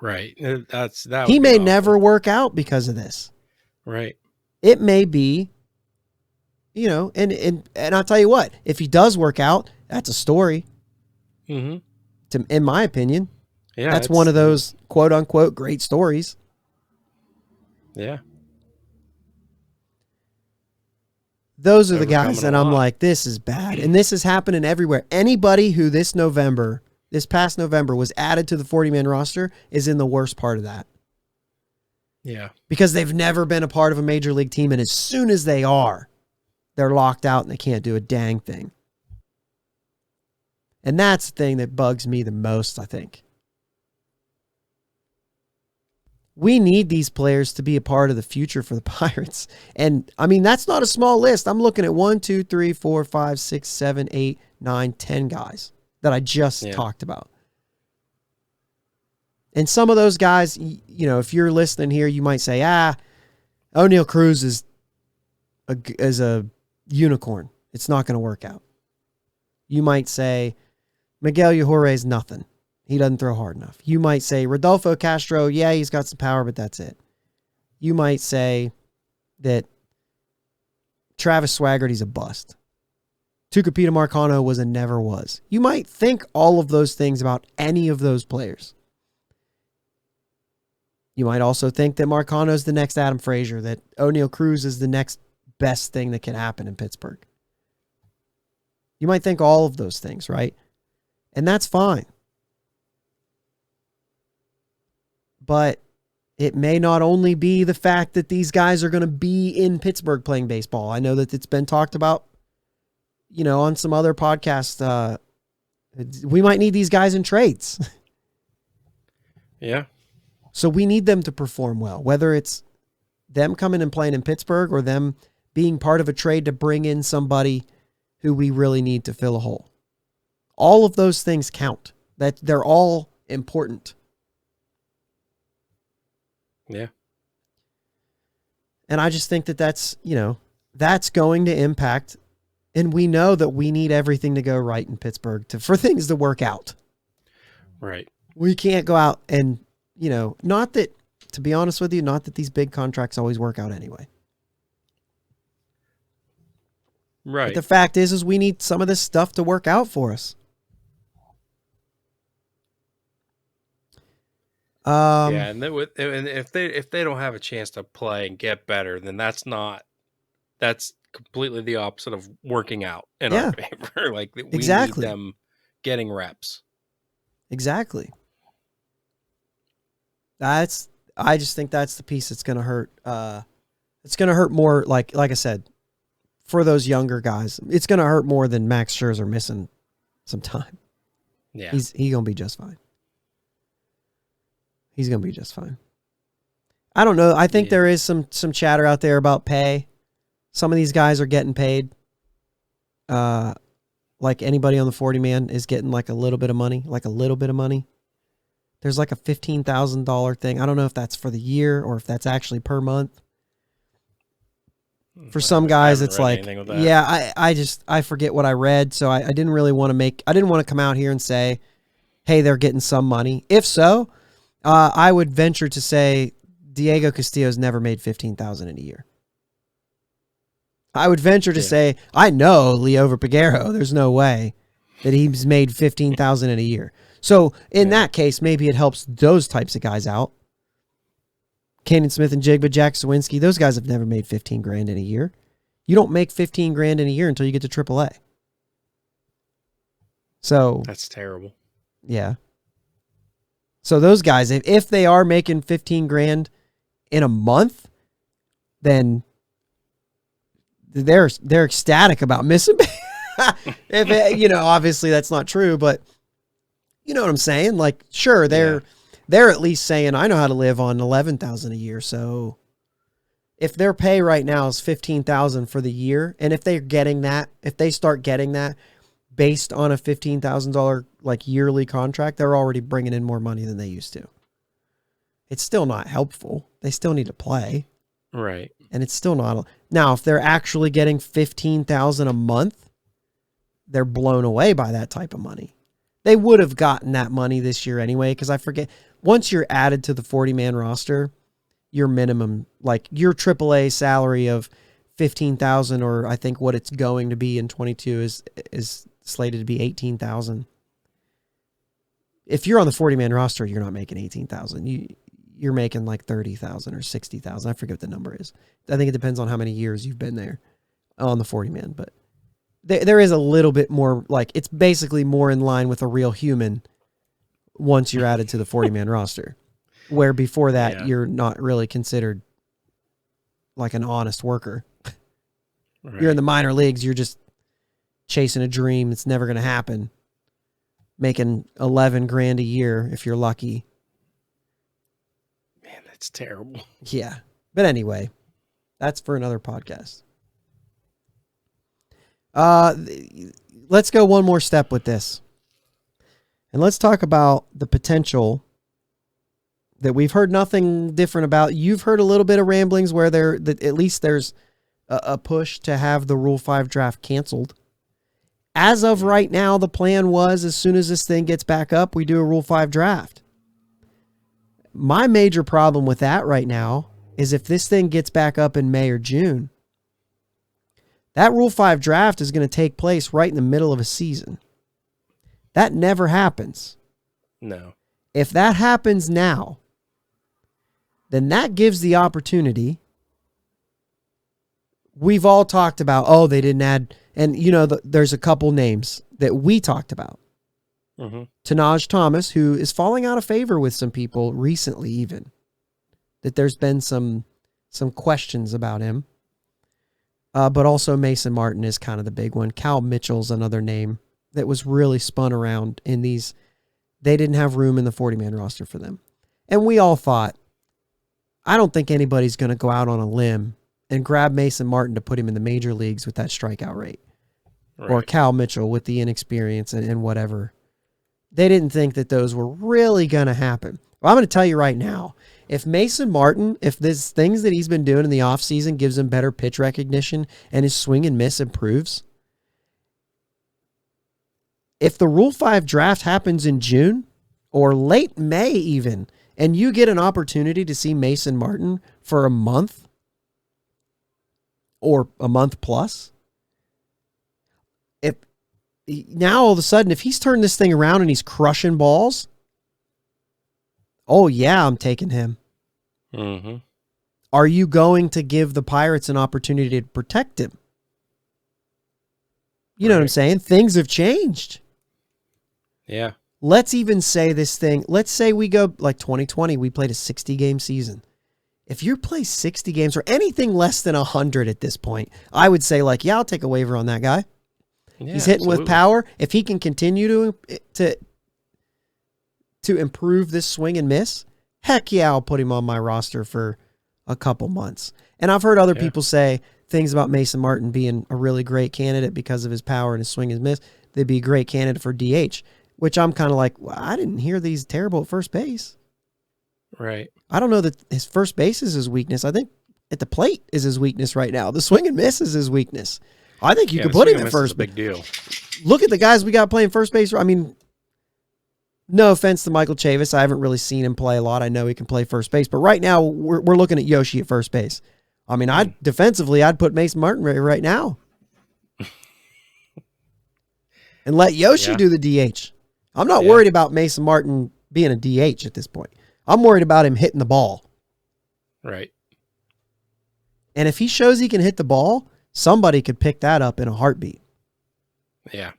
Right. That he may awful. never work out because of this. Right. It may be, and I'll tell you what, if he does work out, that's a story. Mm-hmm. In my opinion. Yeah. That's one of those quote unquote great stories. Yeah. Those are the guys that I'm like, this is bad. And this is happening everywhere. Anybody who this past November was added to the 40-man roster is in the worst part of that. Yeah. Because they've never been a part of a major league team. And as soon as they are, they're locked out and they can't do a dang thing. And that's the thing that bugs me the most, I think. We need these players to be a part of the future for the Pirates. And, I mean, that's not a small list. I'm looking at 1, 2, 3, 4, 5, 6, 7, 8, 9, 10 guys that I just talked about. And some of those guys, if you're listening here, you might say, O'Neal Cruz is a unicorn. It's not going to work out. You might say, Miguel Yajure is nothing. He doesn't throw hard enough. You might say Rodolfo Castro, he's got some power, but that's it. You might say that Travis Swaggerty's a bust. Tucupita Marcano was and never was. You might think all of those things about any of those players. You might also think that Marcano's the next Adam Frazier, that O'Neal Cruz is the next best thing that can happen in Pittsburgh. You might think all of those things, right? And that's fine. But it may not only be the fact that these guys are going to be in Pittsburgh playing baseball. I know that it's been talked about, on some other podcasts. We might need these guys in trades. Yeah. So we need them to perform well, whether it's them coming and playing in Pittsburgh or them being part of a trade to bring in somebody who we really need to fill a hole. All of those things count. That they're all important. Yeah. And I just think that that's going to impact, and we know that we need everything to go right in Pittsburgh for things to work out. Right. We can't go out and, not that, to be honest with you, not that these big contracts always work out anyway. Right. But the fact is we need some of this stuff to work out for us. And if they don't have a chance to play and get better, then that's completely the opposite of working out in our favor. Like we need them getting reps. Exactly. I just think that's the piece that's going to hurt. It's going to hurt more, like I said, for those younger guys. It's going to hurt more than Max Scherzer missing some time. Yeah. He's going to be just fine. He's going to be just fine. I don't know. I think there is some chatter out there about pay. Some of these guys are getting paid. Like anybody on the 40-man is getting like a little bit of money. There's like a $15,000 thing. I don't know if that's for the year or if that's actually per month. For some guys, it's like, I forget what I read. So I didn't really want to come out here and say, hey, they're getting some money. If so, I would venture to say Diego Castillo's never made $15,000 in a year. I would venture to say, I know Liover Peguero. There's no way that he's made $15,000 in a year. So in that case, maybe it helps those types of guys out. Canyon Smith and Jigba, Jack Sawinski, those guys have never made 15 grand in a year. You don't make 15 grand in a year until you get to AAA. So That's terrible. yeah. So those guys, if they are making 15 grand in a month, then they're ecstatic about missing. Obviously that's not true, but you know what I'm saying? Like, sure, they're at least saying, I know how to live on 11,000 a year. So if their pay right now is 15,000 for the year, and if they're getting that, if they start getting that based on a $15,000 like yearly contract, they're already bringing in more money than they used to. It's still not helpful. They still need to play. Right. And it's still not. Now, if they're actually getting 15,000 a month, they're blown away by that type of money. They would have gotten that money this year anyway, because I forget, once you're added to the 40-man roster, your minimum, like your AAA salary of 15,000, or I think what it's going to be in 22 is slated to be 18,000. If you're on the 40-man roster, you're not making 18,000. You're making like 30,000 or 60,000. I forget what the number is. I think it depends on how many years you've been there on the 40-man, but there is a little bit more, like, it's basically more in line with a real human once you're added to the 40-man roster, where before that you're not really considered like an honest worker. Right. You're in the minor leagues. You're just chasing a dream. It's never going to happen. Making 11 grand a year if you're lucky. Man, that's terrible. Yeah. But anyway, that's for another podcast. Let's go one more step with this. And let's talk about the potential that we've heard nothing different about. You've heard a little bit of ramblings where at least there's a push to have the Rule 5 draft canceled. As of right now, the plan was, as soon as this thing gets back up, we do a Rule 5 draft. My major problem with that right now is if this thing gets back up in May or June, that Rule 5 draft is going to take place right in the middle of a season. That never happens. No. If that happens now, then that gives the opportunity. We've all talked about, they didn't add, and there's a couple names that we talked about. Mm-hmm. Tanaj Thomas, who is falling out of favor with some people recently, even that there's been some questions about him. But also Mason Martin is kind of the big one. Cal Mitchell's another name that was really spun around in these. They didn't have room in the 40-man roster for them. And we all thought, I don't think anybody's going to go out on a limb and grab Mason Martin to put him in the major leagues with that strikeout rate. Right. Or Cal Mitchell with the inexperience and whatever. They didn't think that those were really going to happen. Well, I'm going to tell you right now, if Mason Martin, if these things that he's been doing in the offseason gives him better pitch recognition and his swing and miss improves, if the Rule 5 draft happens in June or late May even, and you get an opportunity to see Mason Martin for a month or a month plus, if now all of a sudden, if he's turned this thing around and he's crushing balls, oh yeah, I'm taking him. Mm-hmm. Are you going to give the Pirates an opportunity to protect him? You know what I'm saying? Things have changed. Yeah. Let's even say this thing. Let's say we go like 2020, we played a 60-game season. If you play 60 games or anything less than 100 at this point, I would say like, yeah, I'll take a waiver on that guy. Yeah, he's hitting with power. If he can continue to improve this swing and miss, heck yeah, I'll put him on my roster for a couple months. And I've heard other people say things about Mason Martin being a really great candidate because of his power and his swing and miss. They'd be a great candidate for DH, which I'm kind of like, well, I didn't hear these terrible at first base. Right. I don't know that his first base is his weakness. I think at the plate is his weakness right now. The swing and miss is his weakness. I think you could put him at first. Big deal. Look at the guys we got playing first base. I mean, no offense to Michael Chavis. I haven't really seen him play a lot. I know he can play first base, but right now we're looking at Yoshi at first base. I mean, defensively, I'd put Mason Martin right now and let Yoshi do the DH. I'm not worried about Mason Martin being a DH at this point. I'm worried about him hitting the ball. Right. And if he shows he can hit the ball, somebody could pick that up in a heartbeat. Yeah.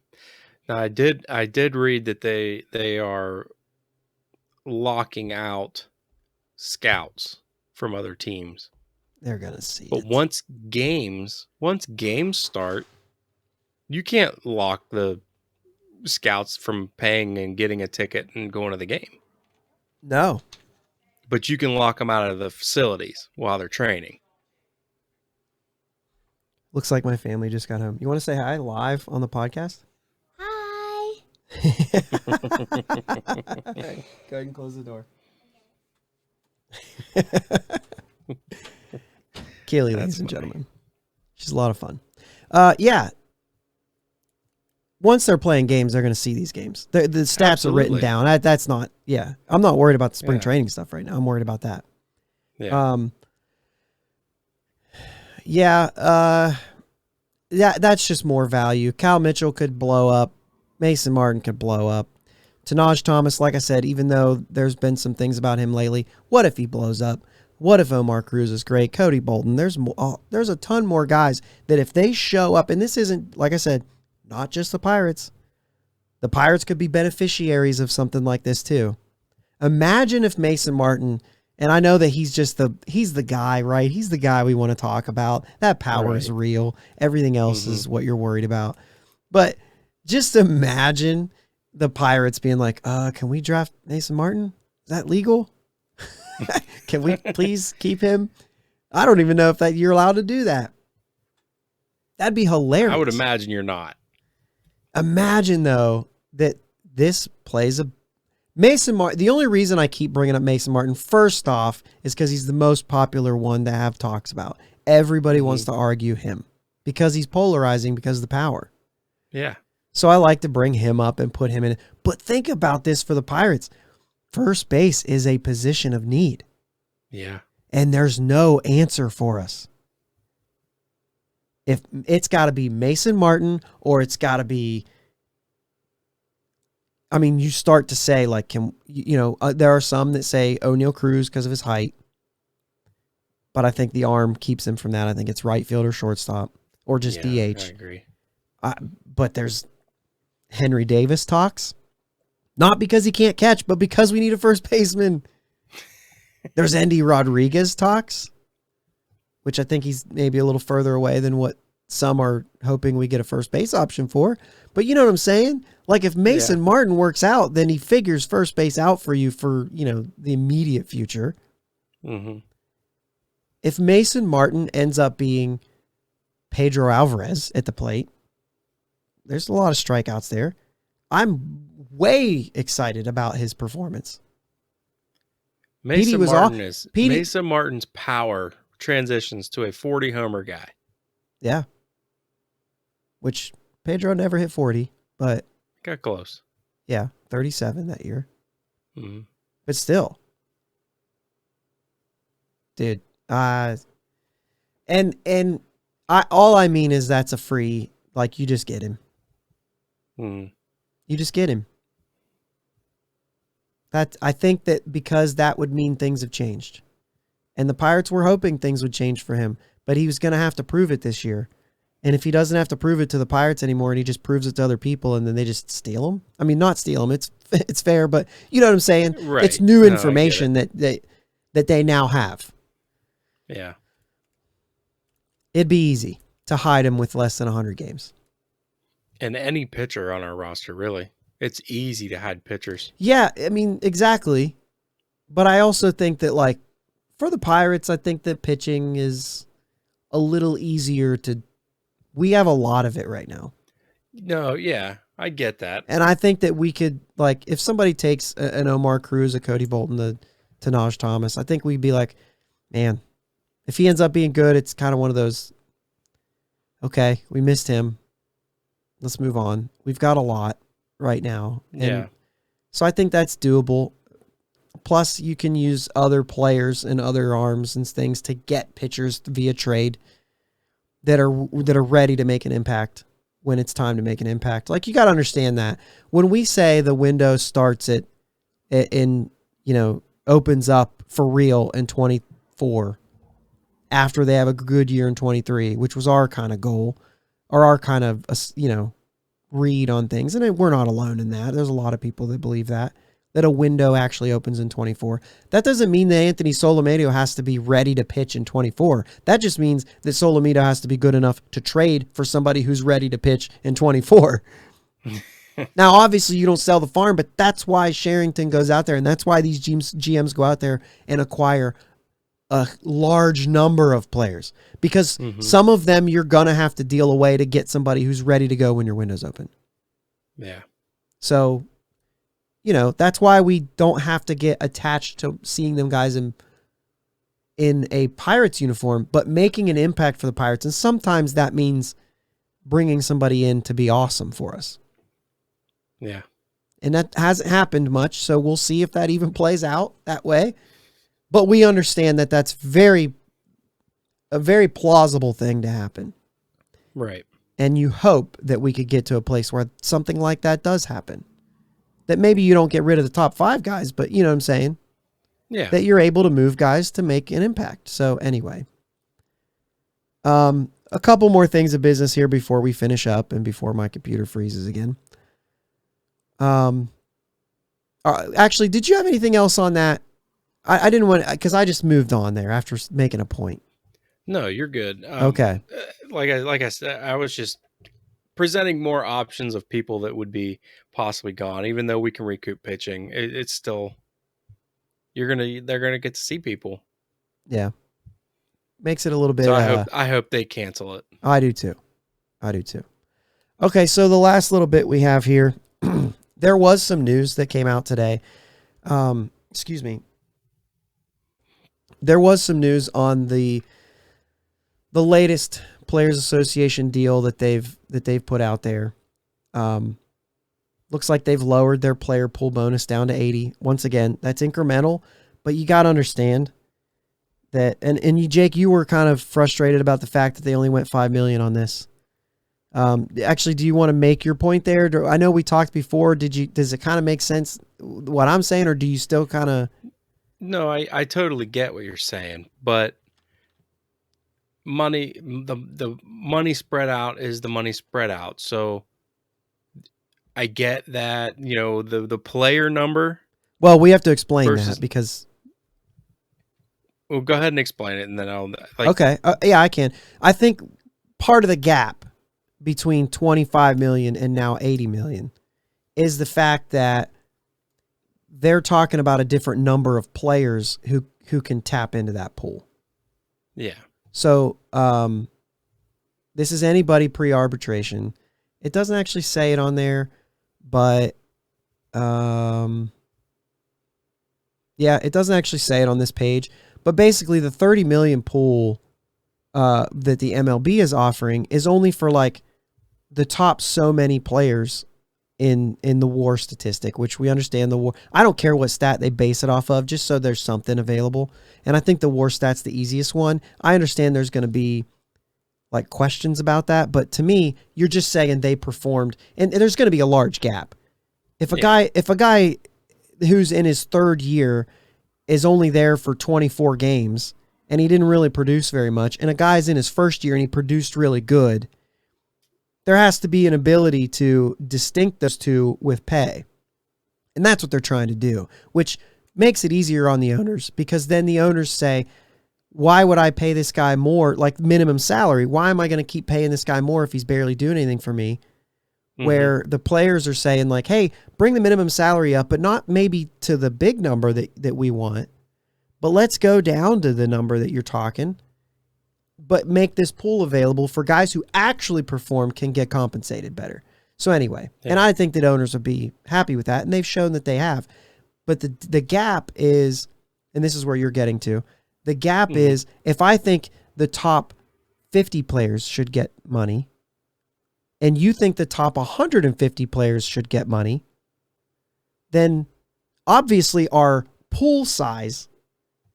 Now I did read that they are locking out scouts from other teams. They're going to see But it. once games start, you can't lock the scouts from paying and getting a ticket and going to the game. No. But you can lock them out of the facilities while they're training. Looks like my family just got home. You want to say hi live on the podcast? Hi. Go ahead and close the door. Kaylee, ladies and gentlemen. She's a lot of fun. Yeah. Once they're playing games, they're going to see these games. The stats are written down. That's not, yeah. I'm not worried about the spring training stuff right now. I'm worried about that. Yeah. That's just more value. Kyle Mitchell could blow up. Mason Martin could blow up. Tanaj Thomas, like I said, even though there's been some things about him lately, what if he blows up? What if Omar Cruz is great? Cody Bolton. There's a ton more guys that if they show up, and this isn't, like I said, not just the Pirates. The Pirates could be beneficiaries of something like this too. Imagine if Mason Martin, and I know that he's the guy, right? He's the guy we want to talk about. That power is real. Everything else is what you're worried about. But just imagine the Pirates being like, can we draft Mason Martin? Is that legal? Can we please keep him? I don't even know if that you're allowed to do that. That'd be hilarious. I would imagine you're not. Imagine, though, that this plays a Mason Martin. The only reason I keep bringing up Mason Martin, first off, is because he's the most popular one to have talks about. Everybody wants to argue him because he's polarizing because of the power. Yeah. So I like to bring him up and put him in. But think about this for the Pirates. First base is a position of need. Yeah. And there's no answer for us. If it's got to be Mason Martin or it's got to be, I mean, you start to say like, there are some that say O'Neal Cruz because of his height, but I think the arm keeps him from that. I think it's right field or shortstop or just DH. I agree. But there's Henry Davis talks, not because he can't catch, but because we need a first baseman. There's Endy Rodriguez talks, which I think he's maybe a little further away than what some are hoping we get a first base option for. But you know what I'm saying? Like if Mason Martin works out, then he figures first base out for you for, the immediate future. Mm-hmm. If Mason Martin ends up being Pedro Alvarez at the plate, there's a lot of strikeouts there. I'm way excited about his performance. Mason Martin's power transitions to a 40 homer guy. Yeah. Which Pedro never hit 40, but got close. Yeah, 37 that year. Mm-hmm. But still. Dude, all I mean is that's a free, like you just get him. You just get him. I think that because that would mean things have changed. And the Pirates were hoping things would change for him, but he was going to have to prove it this year. And if he doesn't have to prove it to the Pirates anymore and he just proves it to other people and then they just steal him. I mean, not steal him. It's fair, but you know what I'm saying? Right. It's new information that they now have. Yeah. It'd be easy to hide him with less than 100 games. And any pitcher on our roster, really. It's easy to hide pitchers. Yeah, I mean, exactly. But I also think that, like, for the Pirates, I think that pitching is a little easier to... We have a lot of it right now. No, yeah, I get that. And I think that we could, like, if somebody takes an Omar Cruz, a Cody Bolton, a Tanaj Thomas, I think we'd be like, man, if he ends up being good, it's kind of one of those, okay, we missed him. Let's move on. We've got a lot right now. And so I think that's doable. Plus, you can use other players and other arms and things to get pitchers via trade that are ready to make an impact when it's time to make an impact. Like, you got to understand that when we say the window starts opens up for real in 2030, 24 after they have a good year in 23, which was our kind of goal or our kind of, read on things. And we're not alone in that. There's a lot of people that believe that a window actually opens in 24. That doesn't mean that Anthony Solometo has to be ready to pitch in 24. That just means that Solometo has to be good enough to trade for somebody who's ready to pitch in 24. Now, obviously, you don't sell the farm, but that's why Sherrington goes out there, and that's why these GMs go out there and acquire a large number of players, because some of them you're going to have to deal away to get somebody who's ready to go when your window's open. Yeah. So, that's why we don't have to get attached to seeing them guys in a Pirates uniform, but making an impact for the Pirates. And sometimes that means bringing somebody in to be awesome for us. Yeah. And that hasn't happened much, so we'll see if that even plays out that way. But we understand that that's a very plausible thing to happen. Right. And you hope that we could get to a place where something like that does happen. That maybe you don't get rid of the top 5 guys, but you know what I'm saying? Yeah. That you're able to move guys to make an impact. So anyway. A couple more things of business here before we finish up and before my computer freezes again. Actually, did you have anything else on that? I didn't want, because I just moved on there after making a point. No, you're good. Okay. Like I said, I was just presenting more options of people that would be possibly gone, even though we can recoup pitching. It's still, they're gonna get to see people. Yeah. Makes it a little bit. So I hope they cancel it. I do too. Okay, so the last little bit we have here, there was some news that came out today. Excuse me. There was some news on the latest Players Association deal that they've put out there. Looks like they've lowered their player pool bonus down to 80. Once again, that's incremental, but you got to understand that. And you, Jake, you were kind of frustrated about the fact that they only went $5 million on this. Actually, do you want to make your point there? I know we talked before. Does it kind of make sense what I'm saying, or do you still kind of? No, I totally get what you're saying, but the money spread out is the money spread out. So I get that, the player number. Well, we have to explain that because. Well, go ahead and explain it, and then I'll. Okay, yeah, I can. I think part of the gap between 25 million and now 80 million is the fact that they're talking about a different number of players who can tap into that pool. Yeah. So this is anybody pre-arbitration. It doesn't actually say it on there, but yeah, it doesn't actually say it on this page. But basically, the 30 million pool that the MLB is offering is only for like the top so many players in the WAR statistic, which we understand the WAR. I don't care what stat they base it off of, just so there's something available. And I think the WAR stat's the easiest one. I understand there's going to be like questions about that, but to me, you're just saying they performed, and there's going to be a large gap. If a guy who's in his third year is only there for 24 games and he didn't really produce very much, and a guy's in his first year and he produced really good, there has to be an ability to distinct those two with pay. And that's what they're trying to do, which makes it easier on the owners, because then the owners say, why would I pay this guy more, like minimum salary? Why am I going to keep paying this guy more if he's barely doing anything for me? Mm-hmm. Where the players are saying like, hey, bring the minimum salary up, but not maybe to the big number that we want, but let's go down to the number that you're talking, but make this pool available for guys who actually perform, can get compensated better. So anyway, and I think that owners would be happy with that, and they've shown that they have. But the gap is, and this is where you're getting to, the gap is, if I think the top 50 players should get money, and you think the top 150 players should get money, then obviously our pool size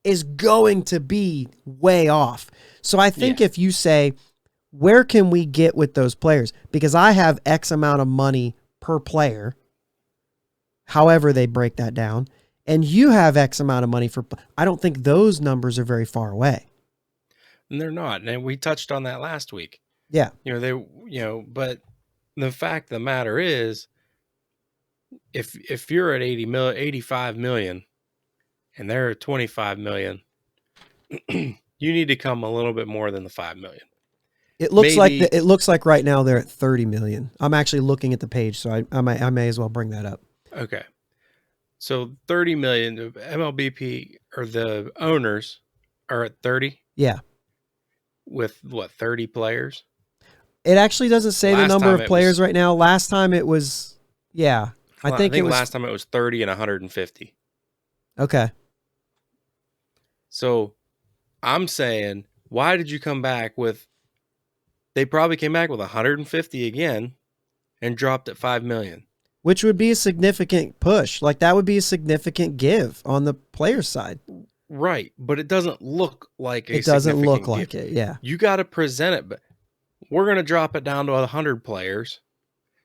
is going to be way off. So I think if you say, where can we get with those players? Because I have X amount of money per player, however they break that down, and you have X amount of money I don't think those numbers are very far away. And they're not. And we touched on that last week. Yeah. But the fact of the matter is, if you're at 85 million and they're at 25 million, you need to come a little bit more than the 5 million. It looks like right now they're at 30 million. I'm actually looking at the page, so I may as well bring that up. Okay. So 30 million of MLBP, or the owners are at 30? Yeah. With what, 30 players? It actually doesn't say the number of players right now. Last time it was, yeah. I think last time it was 30 and 150. Okay. So I'm saying, why did you come back with, they probably came back with 150 again and dropped at 5 million. Which would be a significant push. Like, that would be a significant give on the player's side. Right. But it doesn't look like it doesn't look like it. Yeah. You got to present it. But we're going to drop it down to 100 players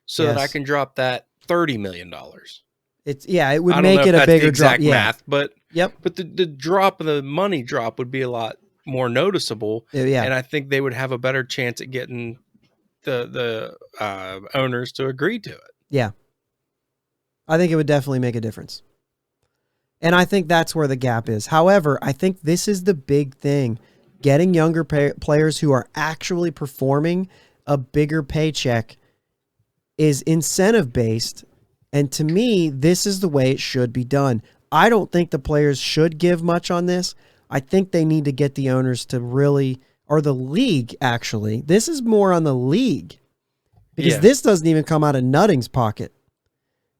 so that I can drop that $30 million. It would make it a bigger drop. Math, but yep. But the drop of the money drop would be a lot more noticeable. Yeah. And I think they would have a better chance at getting the owners to agree to it. Yeah. I think it would definitely make a difference. And I think that's where the gap is. However, I think this is the big thing. Getting younger players who are actually performing a bigger paycheck is incentive-based. And to me, this is the way it should be done. I don't think the players should give much on this. I think they need to get the owners to really, or the league actually. This is more on the league. Because this doesn't even come out of Nutting's pocket.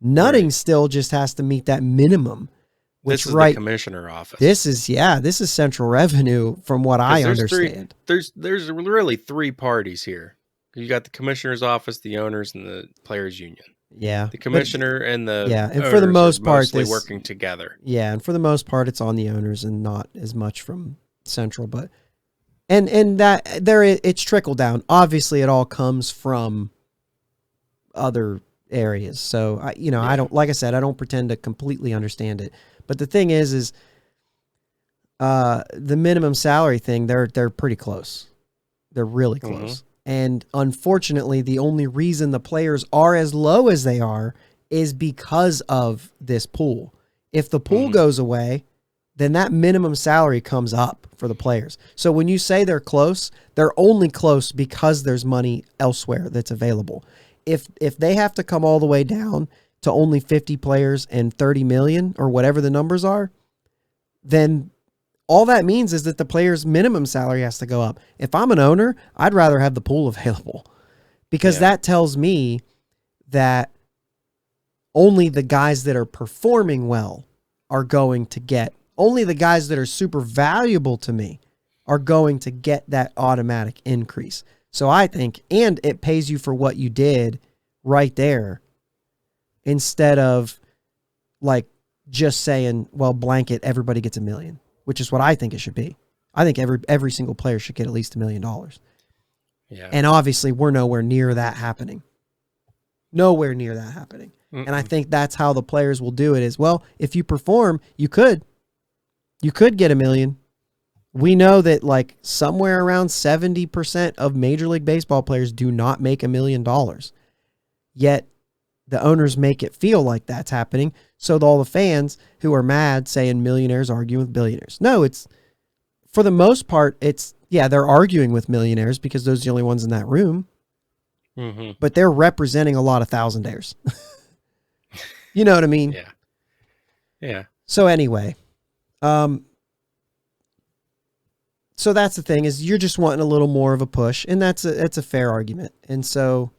Nutting still just has to meet that minimum. This is the commissioner office. This is central revenue from what I understand. There's really three parties here. You got the commissioner's office, the owners, and the players union. Yeah. The commissioner and the and for the most part, they're working together. Yeah, and for the most part, it's on the owners and not as much from central. But and that it's trickle down. Obviously, it all comes from other areas. So I don't, like I said, I don't pretend to completely understand it. But the thing is the minimum salary thing, they're pretty close. They're really close. Mm-hmm. And unfortunately, the only reason the players are as low as they are is because of this pool. If the pool goes away, then that minimum salary comes up for the players. So when you say they're close, they're only close because there's money elsewhere that's available. If they have to come all the way down to only 50 players and 30 million or whatever the numbers are, then all that means is that the player's minimum salary has to go up. If I'm an owner, I'd rather have the pool available because that tells me that only the guys that are performing well are going to get, only the guys that are super valuable to me are going to get that automatic increase. So I think, and it pays you for what you did right there instead of like just saying, well, blanket, everybody gets $1 million, which is what I think it should be. I think every single player should get at least $1 million. Yeah. And obviously we're nowhere near that happening. Nowhere near that happening. Mm-mm. And I think that's how the players will do it is, well, if you perform, you could get $1 million. We know that like somewhere around 70% of Major League Baseball players do not make $1 million. Yet the owners make it feel like that's happening. So all the fans who are mad saying millionaires arguing with billionaires. No, it's for the most part, they're arguing with millionaires because those are the only ones in that room. Mm-hmm. But they're representing a lot of thousandaires. You know what I mean? Yeah. Yeah. So anyway, so that's the thing is you're just wanting a little more of a push, and that's a fair argument. And so,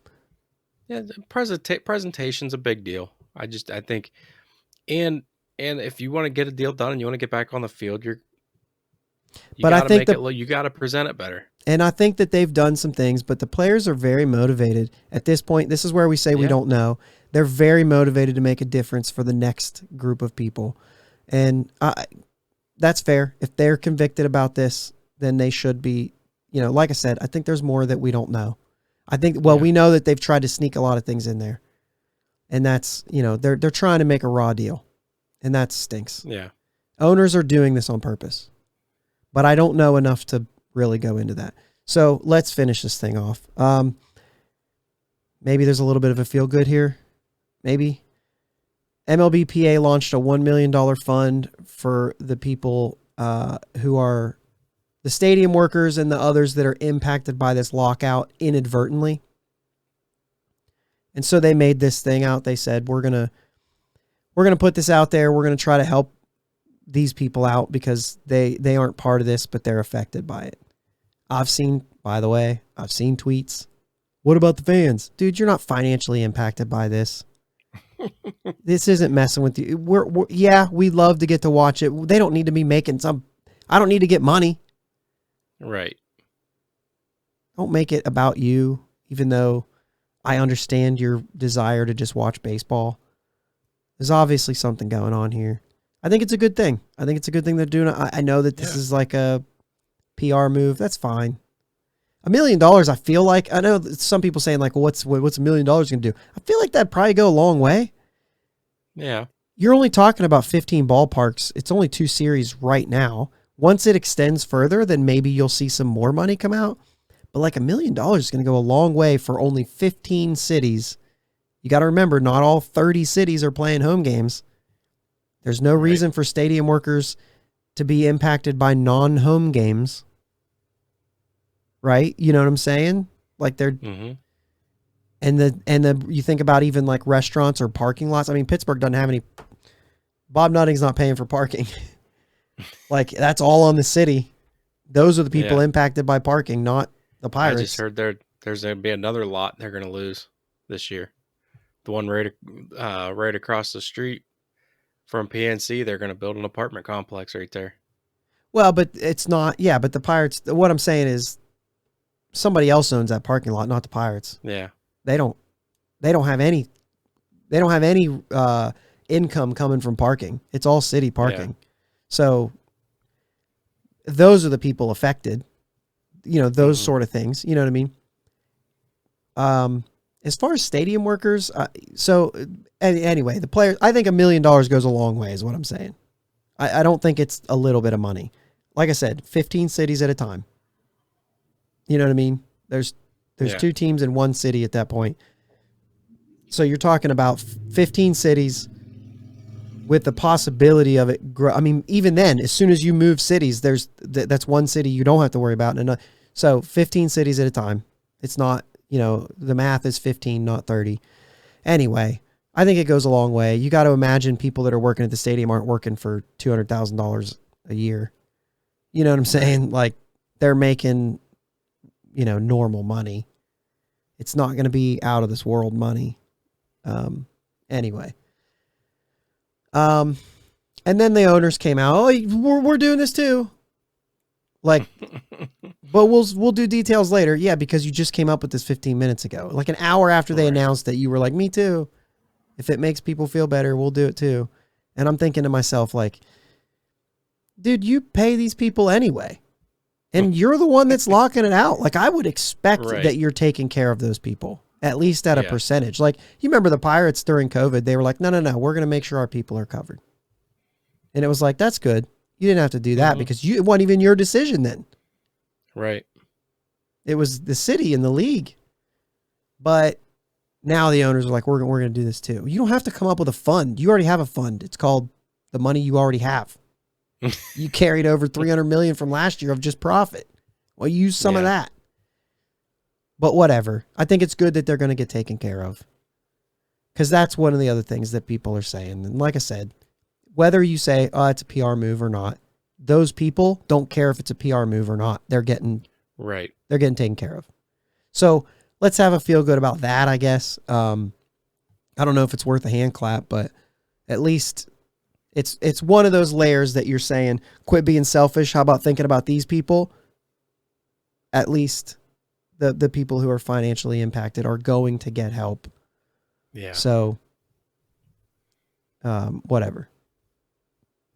yeah, presentation's a big deal. I think, and if you want to get a deal done and you want to get back on the field, you got to present it better. And I think that they've done some things, but the players are very motivated at this point. This is where we say we don't know. They're very motivated to make a difference for the next group of people, and that's fair. If they're convicted about this, then they should be, like I said, I think there's more that we don't know. I think, we know that they've tried to sneak a lot of things in there, and that's, they're trying to make a raw deal, And that stinks. Yeah. Owners are doing this on purpose. But I don't know enough to really go into that. So let's finish this thing off. Maybe there's a little bit of a feel good here. Maybe. MLBPA launched a $1 million fund for the people who are the stadium workers and the others that are impacted by this lockout inadvertently. And so they made this thing out. They said, we're going to put this out there. We're going to try to help these people out because they aren't part of this, but they're affected by it. I've seen tweets. What about the fans? Dude, you're not financially impacted by this. This isn't messing with you. We love to get to watch it. They don't need to be making I don't need to get money. Right. Don't make it about you, even though I understand your desire to just watch baseball. There's obviously something going on here. I think it's a good thing. I think it's a good thing they're doing. I know that this is like a PR move. That's fine. $1 million, I feel like, I know some people saying like, well, what's $1 million going to do? I feel like that'd probably go a long way. Yeah. You're only talking about 15 ballparks. It's only 2 series right now. Once it extends further, then maybe you'll see some more money come out. But like $1 million is going to go a long way for only 15 cities. You got to remember, not all 30 cities are playing home games. There's no reason for stadium workers to be impacted by non-home games. Right? You know what I'm saying? Like they're, and you think about even like restaurants or parking lots. I mean, Pittsburgh doesn't have any, Bob Nutting's not paying for parking. Like that's all on the city. Those are the people impacted by parking, not the Pirates. I just heard there's going to be another lot they're going to lose this year. The one right across the street from PNC, they're going to build an apartment complex right there. Well, but it's not. Yeah, but the Pirates. What I'm saying is, somebody else owns that parking lot, not the Pirates. Yeah, they don't have any. They don't have any income coming from parking. It's all city parking. Yeah. So those are the people affected. You know, those sort of things. You know what I mean? As far as stadium workers, anyway, the players, I think $1 million goes a long way is what I'm saying. I don't think it's a little bit of money. Like I said, 15 cities at a time. You know what I mean? There's 2 teams in one city at that point. So you're talking about 15 cities with the possibility of it grow. I mean, even then, as soon as you move cities, that's one city you don't have to worry about. So 15 cities at a time. It's not, the math is 15, not 30. Anyway, I think it goes a long way. You got to imagine people that are working at the stadium aren't working for $200,000 a year. You know what I'm saying? Like they're making, normal money. It's not going to be out of this world money. Anyway. And then the owners came out. Oh, we're doing this too. Like, but we'll do details later. Yeah, because you just came up with this 15 minutes ago. Like an hour after they announced it, you were like, me too. If it makes people feel better, we'll do it too. And I'm thinking to myself, like, dude, you pay these people anyway. And you're the one that's locking it out. Like, I would expect that you're taking care of those people, at least at a percentage. Like, you remember the Pirates during COVID, they were like, no, we're going to make sure our people are covered. And it was like, that's good. You didn't have to do that because it wasn't even your decision then. Right. It was the city and the league. But now the owners are like, we're going to do this too. You don't have to come up with a fund. You already have a fund. It's called the money you already have. You carried over $300 million from last year of just profit. Well, use some of that. But whatever. I think it's good that they're going to get taken care of. Because that's one of the other things that people are saying. And like I said, whether you say, oh, it's a PR move or not, those people don't care if it's a PR move or not. They're getting taken care of. So let's have a feel good about that, I guess. I don't know if it's worth a hand clap, but at least it's one of those layers that you're saying, quit being selfish. How about thinking about these people? At least the people who are financially impacted are going to get help. Yeah. So, whatever.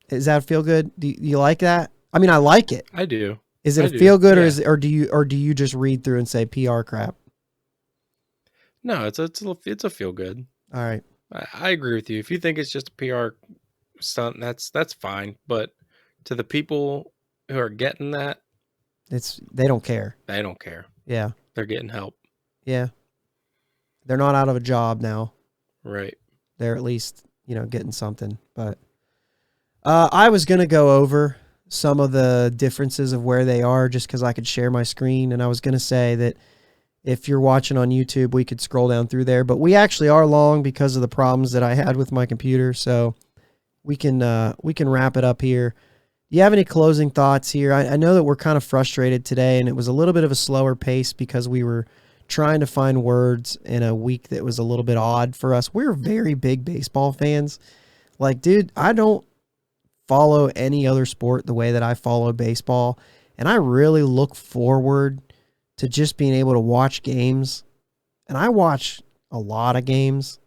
Does that feel good? Do you like that? I mean, I like it. I do. Is it a feel good, or do you just read through and say PR crap? No, it's a feel good. All right. I agree with you. If you think it's just a PR stunt, that's fine. But to the people who are getting that, They don't care. they don't care. Yeah. They're getting help. Yeah. They're not out of a job now. Right. They're at least, getting something. But I was going to go over some of the differences of where they are just because I could share my screen. And I was going to say that if you're watching on YouTube, we could scroll down through there. But we actually are long because of the problems that I had with my computer. So we can wrap it up here. Do you have any closing thoughts here? I know that we're kind of frustrated today, and it was a little bit of a slower pace because we were trying to find words in a week that was a little bit odd for us. We're very big baseball fans. Like, dude, I don't follow any other sport the way that I follow baseball, and I really look forward to just being able to watch games. And I watch a lot of games,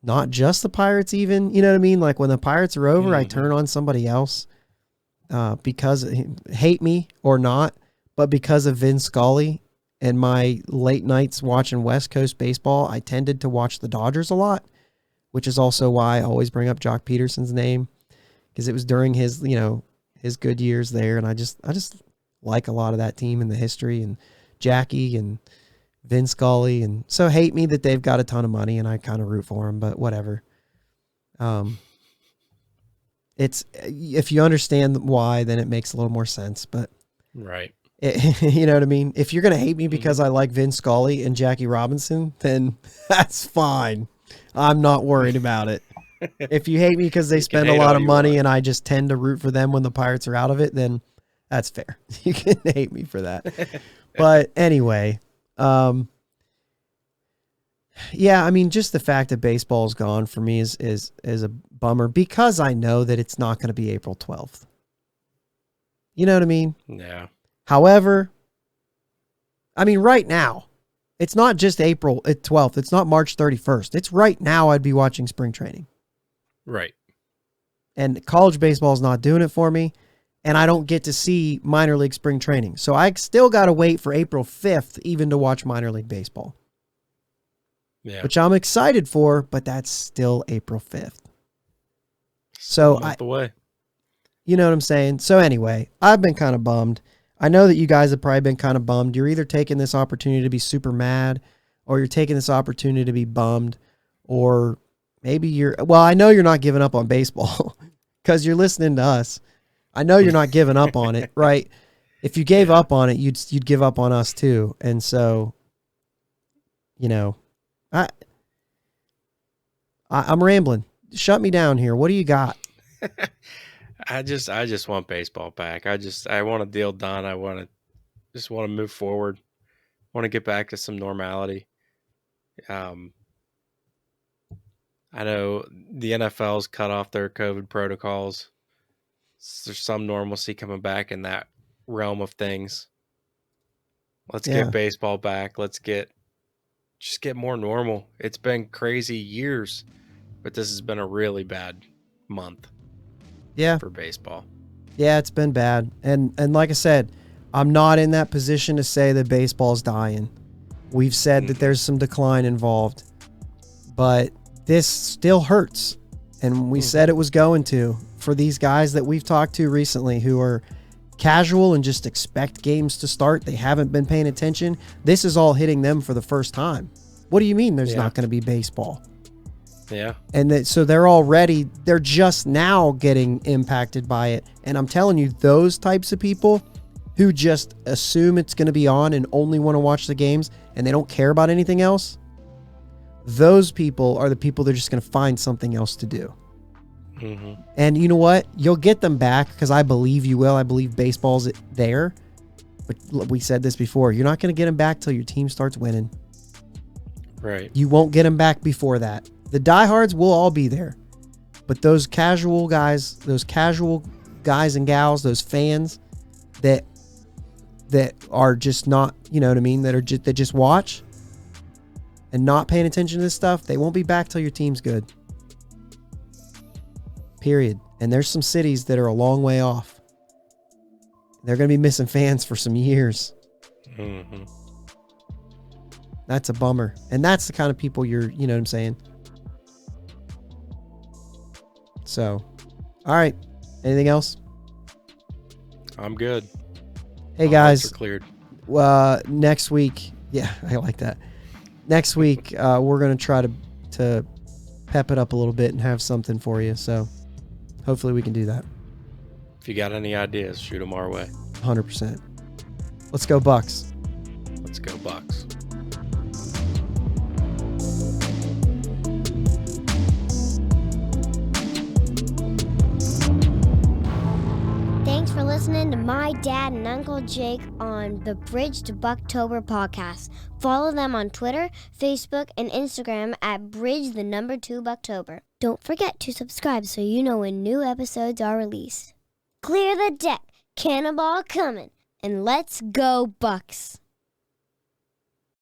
not just the Pirates even, you know what I mean? Like when the Pirates are over, I turn on somebody else. Because hate me or not, but because of Vin Scully and my late nights watching West Coast baseball, I tended to watch the Dodgers a lot, which is also why I always bring up Jock Peterson's name, because it was during his, his good years there. And I just like a lot of that team and the history and Jackie and Vin Scully. And so hate me that they've got a ton of money and I kind of root for them, but whatever. It's, if you understand why, then it makes a little more sense. But right, you know what I mean? If you're going to hate me because I like Vin Scully and Jackie Robinson, then that's fine. I'm not worried about it. If you hate me because they spend a lot of money and I just tend to root for them when the Pirates are out of it, then that's fair. You can hate me for that. But anyway, yeah, I mean, just the fact that baseball is gone for me is a bummer because I know that it's not going to be April 12th. You know what I mean? Yeah. However, I mean, right now, it's not just April 12th. It's not March 31st. It's right now I'd be watching spring training. Right. And college baseball is not doing it for me. And I don't get to see minor league spring training. So I still got to wait for April 5th even to watch minor league baseball. Yeah. Which I'm excited for, but that's still April 5th. So the way. You know what I'm saying? So anyway, I've been kind of bummed. I know that you guys have probably been kind of bummed. You're either taking this opportunity to be super mad or you're taking this opportunity to be bummed, or maybe I know you're not giving up on baseball because you're listening to us. I know you're not giving up on it, right? If you gave up on it, you'd give up on us too. And so, I'm rambling. Shut me down here. What do you got? I just want baseball back. I want a deal done. I want to move forward. Want to get back to some normality. I know the NFL's cut off their COVID protocols. There's some normalcy coming back in that realm of things. Let's get baseball back. Let's just get more normal. It's been crazy years, but this has been a really bad month. Yeah. For baseball. Yeah, it's been bad. And like I said, I'm not in that position to say that baseball's dying. We've said that there's some decline involved. But this still hurts. And we said it was going to. For these guys that we've talked to recently who are casual and just expect games to start, they haven't been paying attention. This is all hitting them for the first time. What do you mean there's not going to be baseball? Yeah. And so they're just now getting impacted by it. And I'm telling you, those types of people who just assume it's going to be on and only want to watch the games and they don't care about anything else, those people are the people that are just going to find something else to do. Mm-hmm. And you know what? You'll get them back because I believe you will. I believe baseball's there. But we said this before. You're not going to get them back till your team starts winning. Right. You won't get them back before that. The diehards will all be there. But those casual guys and gals, those fans that are just not, you know what I mean, that just watch and not paying attention to this stuff, they won't be back till your team's good. Period. And there's some cities that are a long way off. They're going to be missing fans for some years. Mm-hmm. That's a bummer. And that's the kind of people you know what I'm saying? So, all right. Anything else? I'm good. Hey, My guys. hearts are cleared. Next week. Yeah, I like that. Next week, we're going to try to pep it up a little bit and have something for you. So hopefully we can do that. If you got any ideas, shoot them our way. 100%. Let's go Bucks. Let's go Bucks. Thanks for listening to my dad and Uncle Jake on the Bridge to Buctober podcast. Follow them on Twitter, Facebook, and Instagram at Bridge2Buctober. Don't forget to subscribe so you know when new episodes are released. Clear the deck, cannonball coming, and let's go Bucks!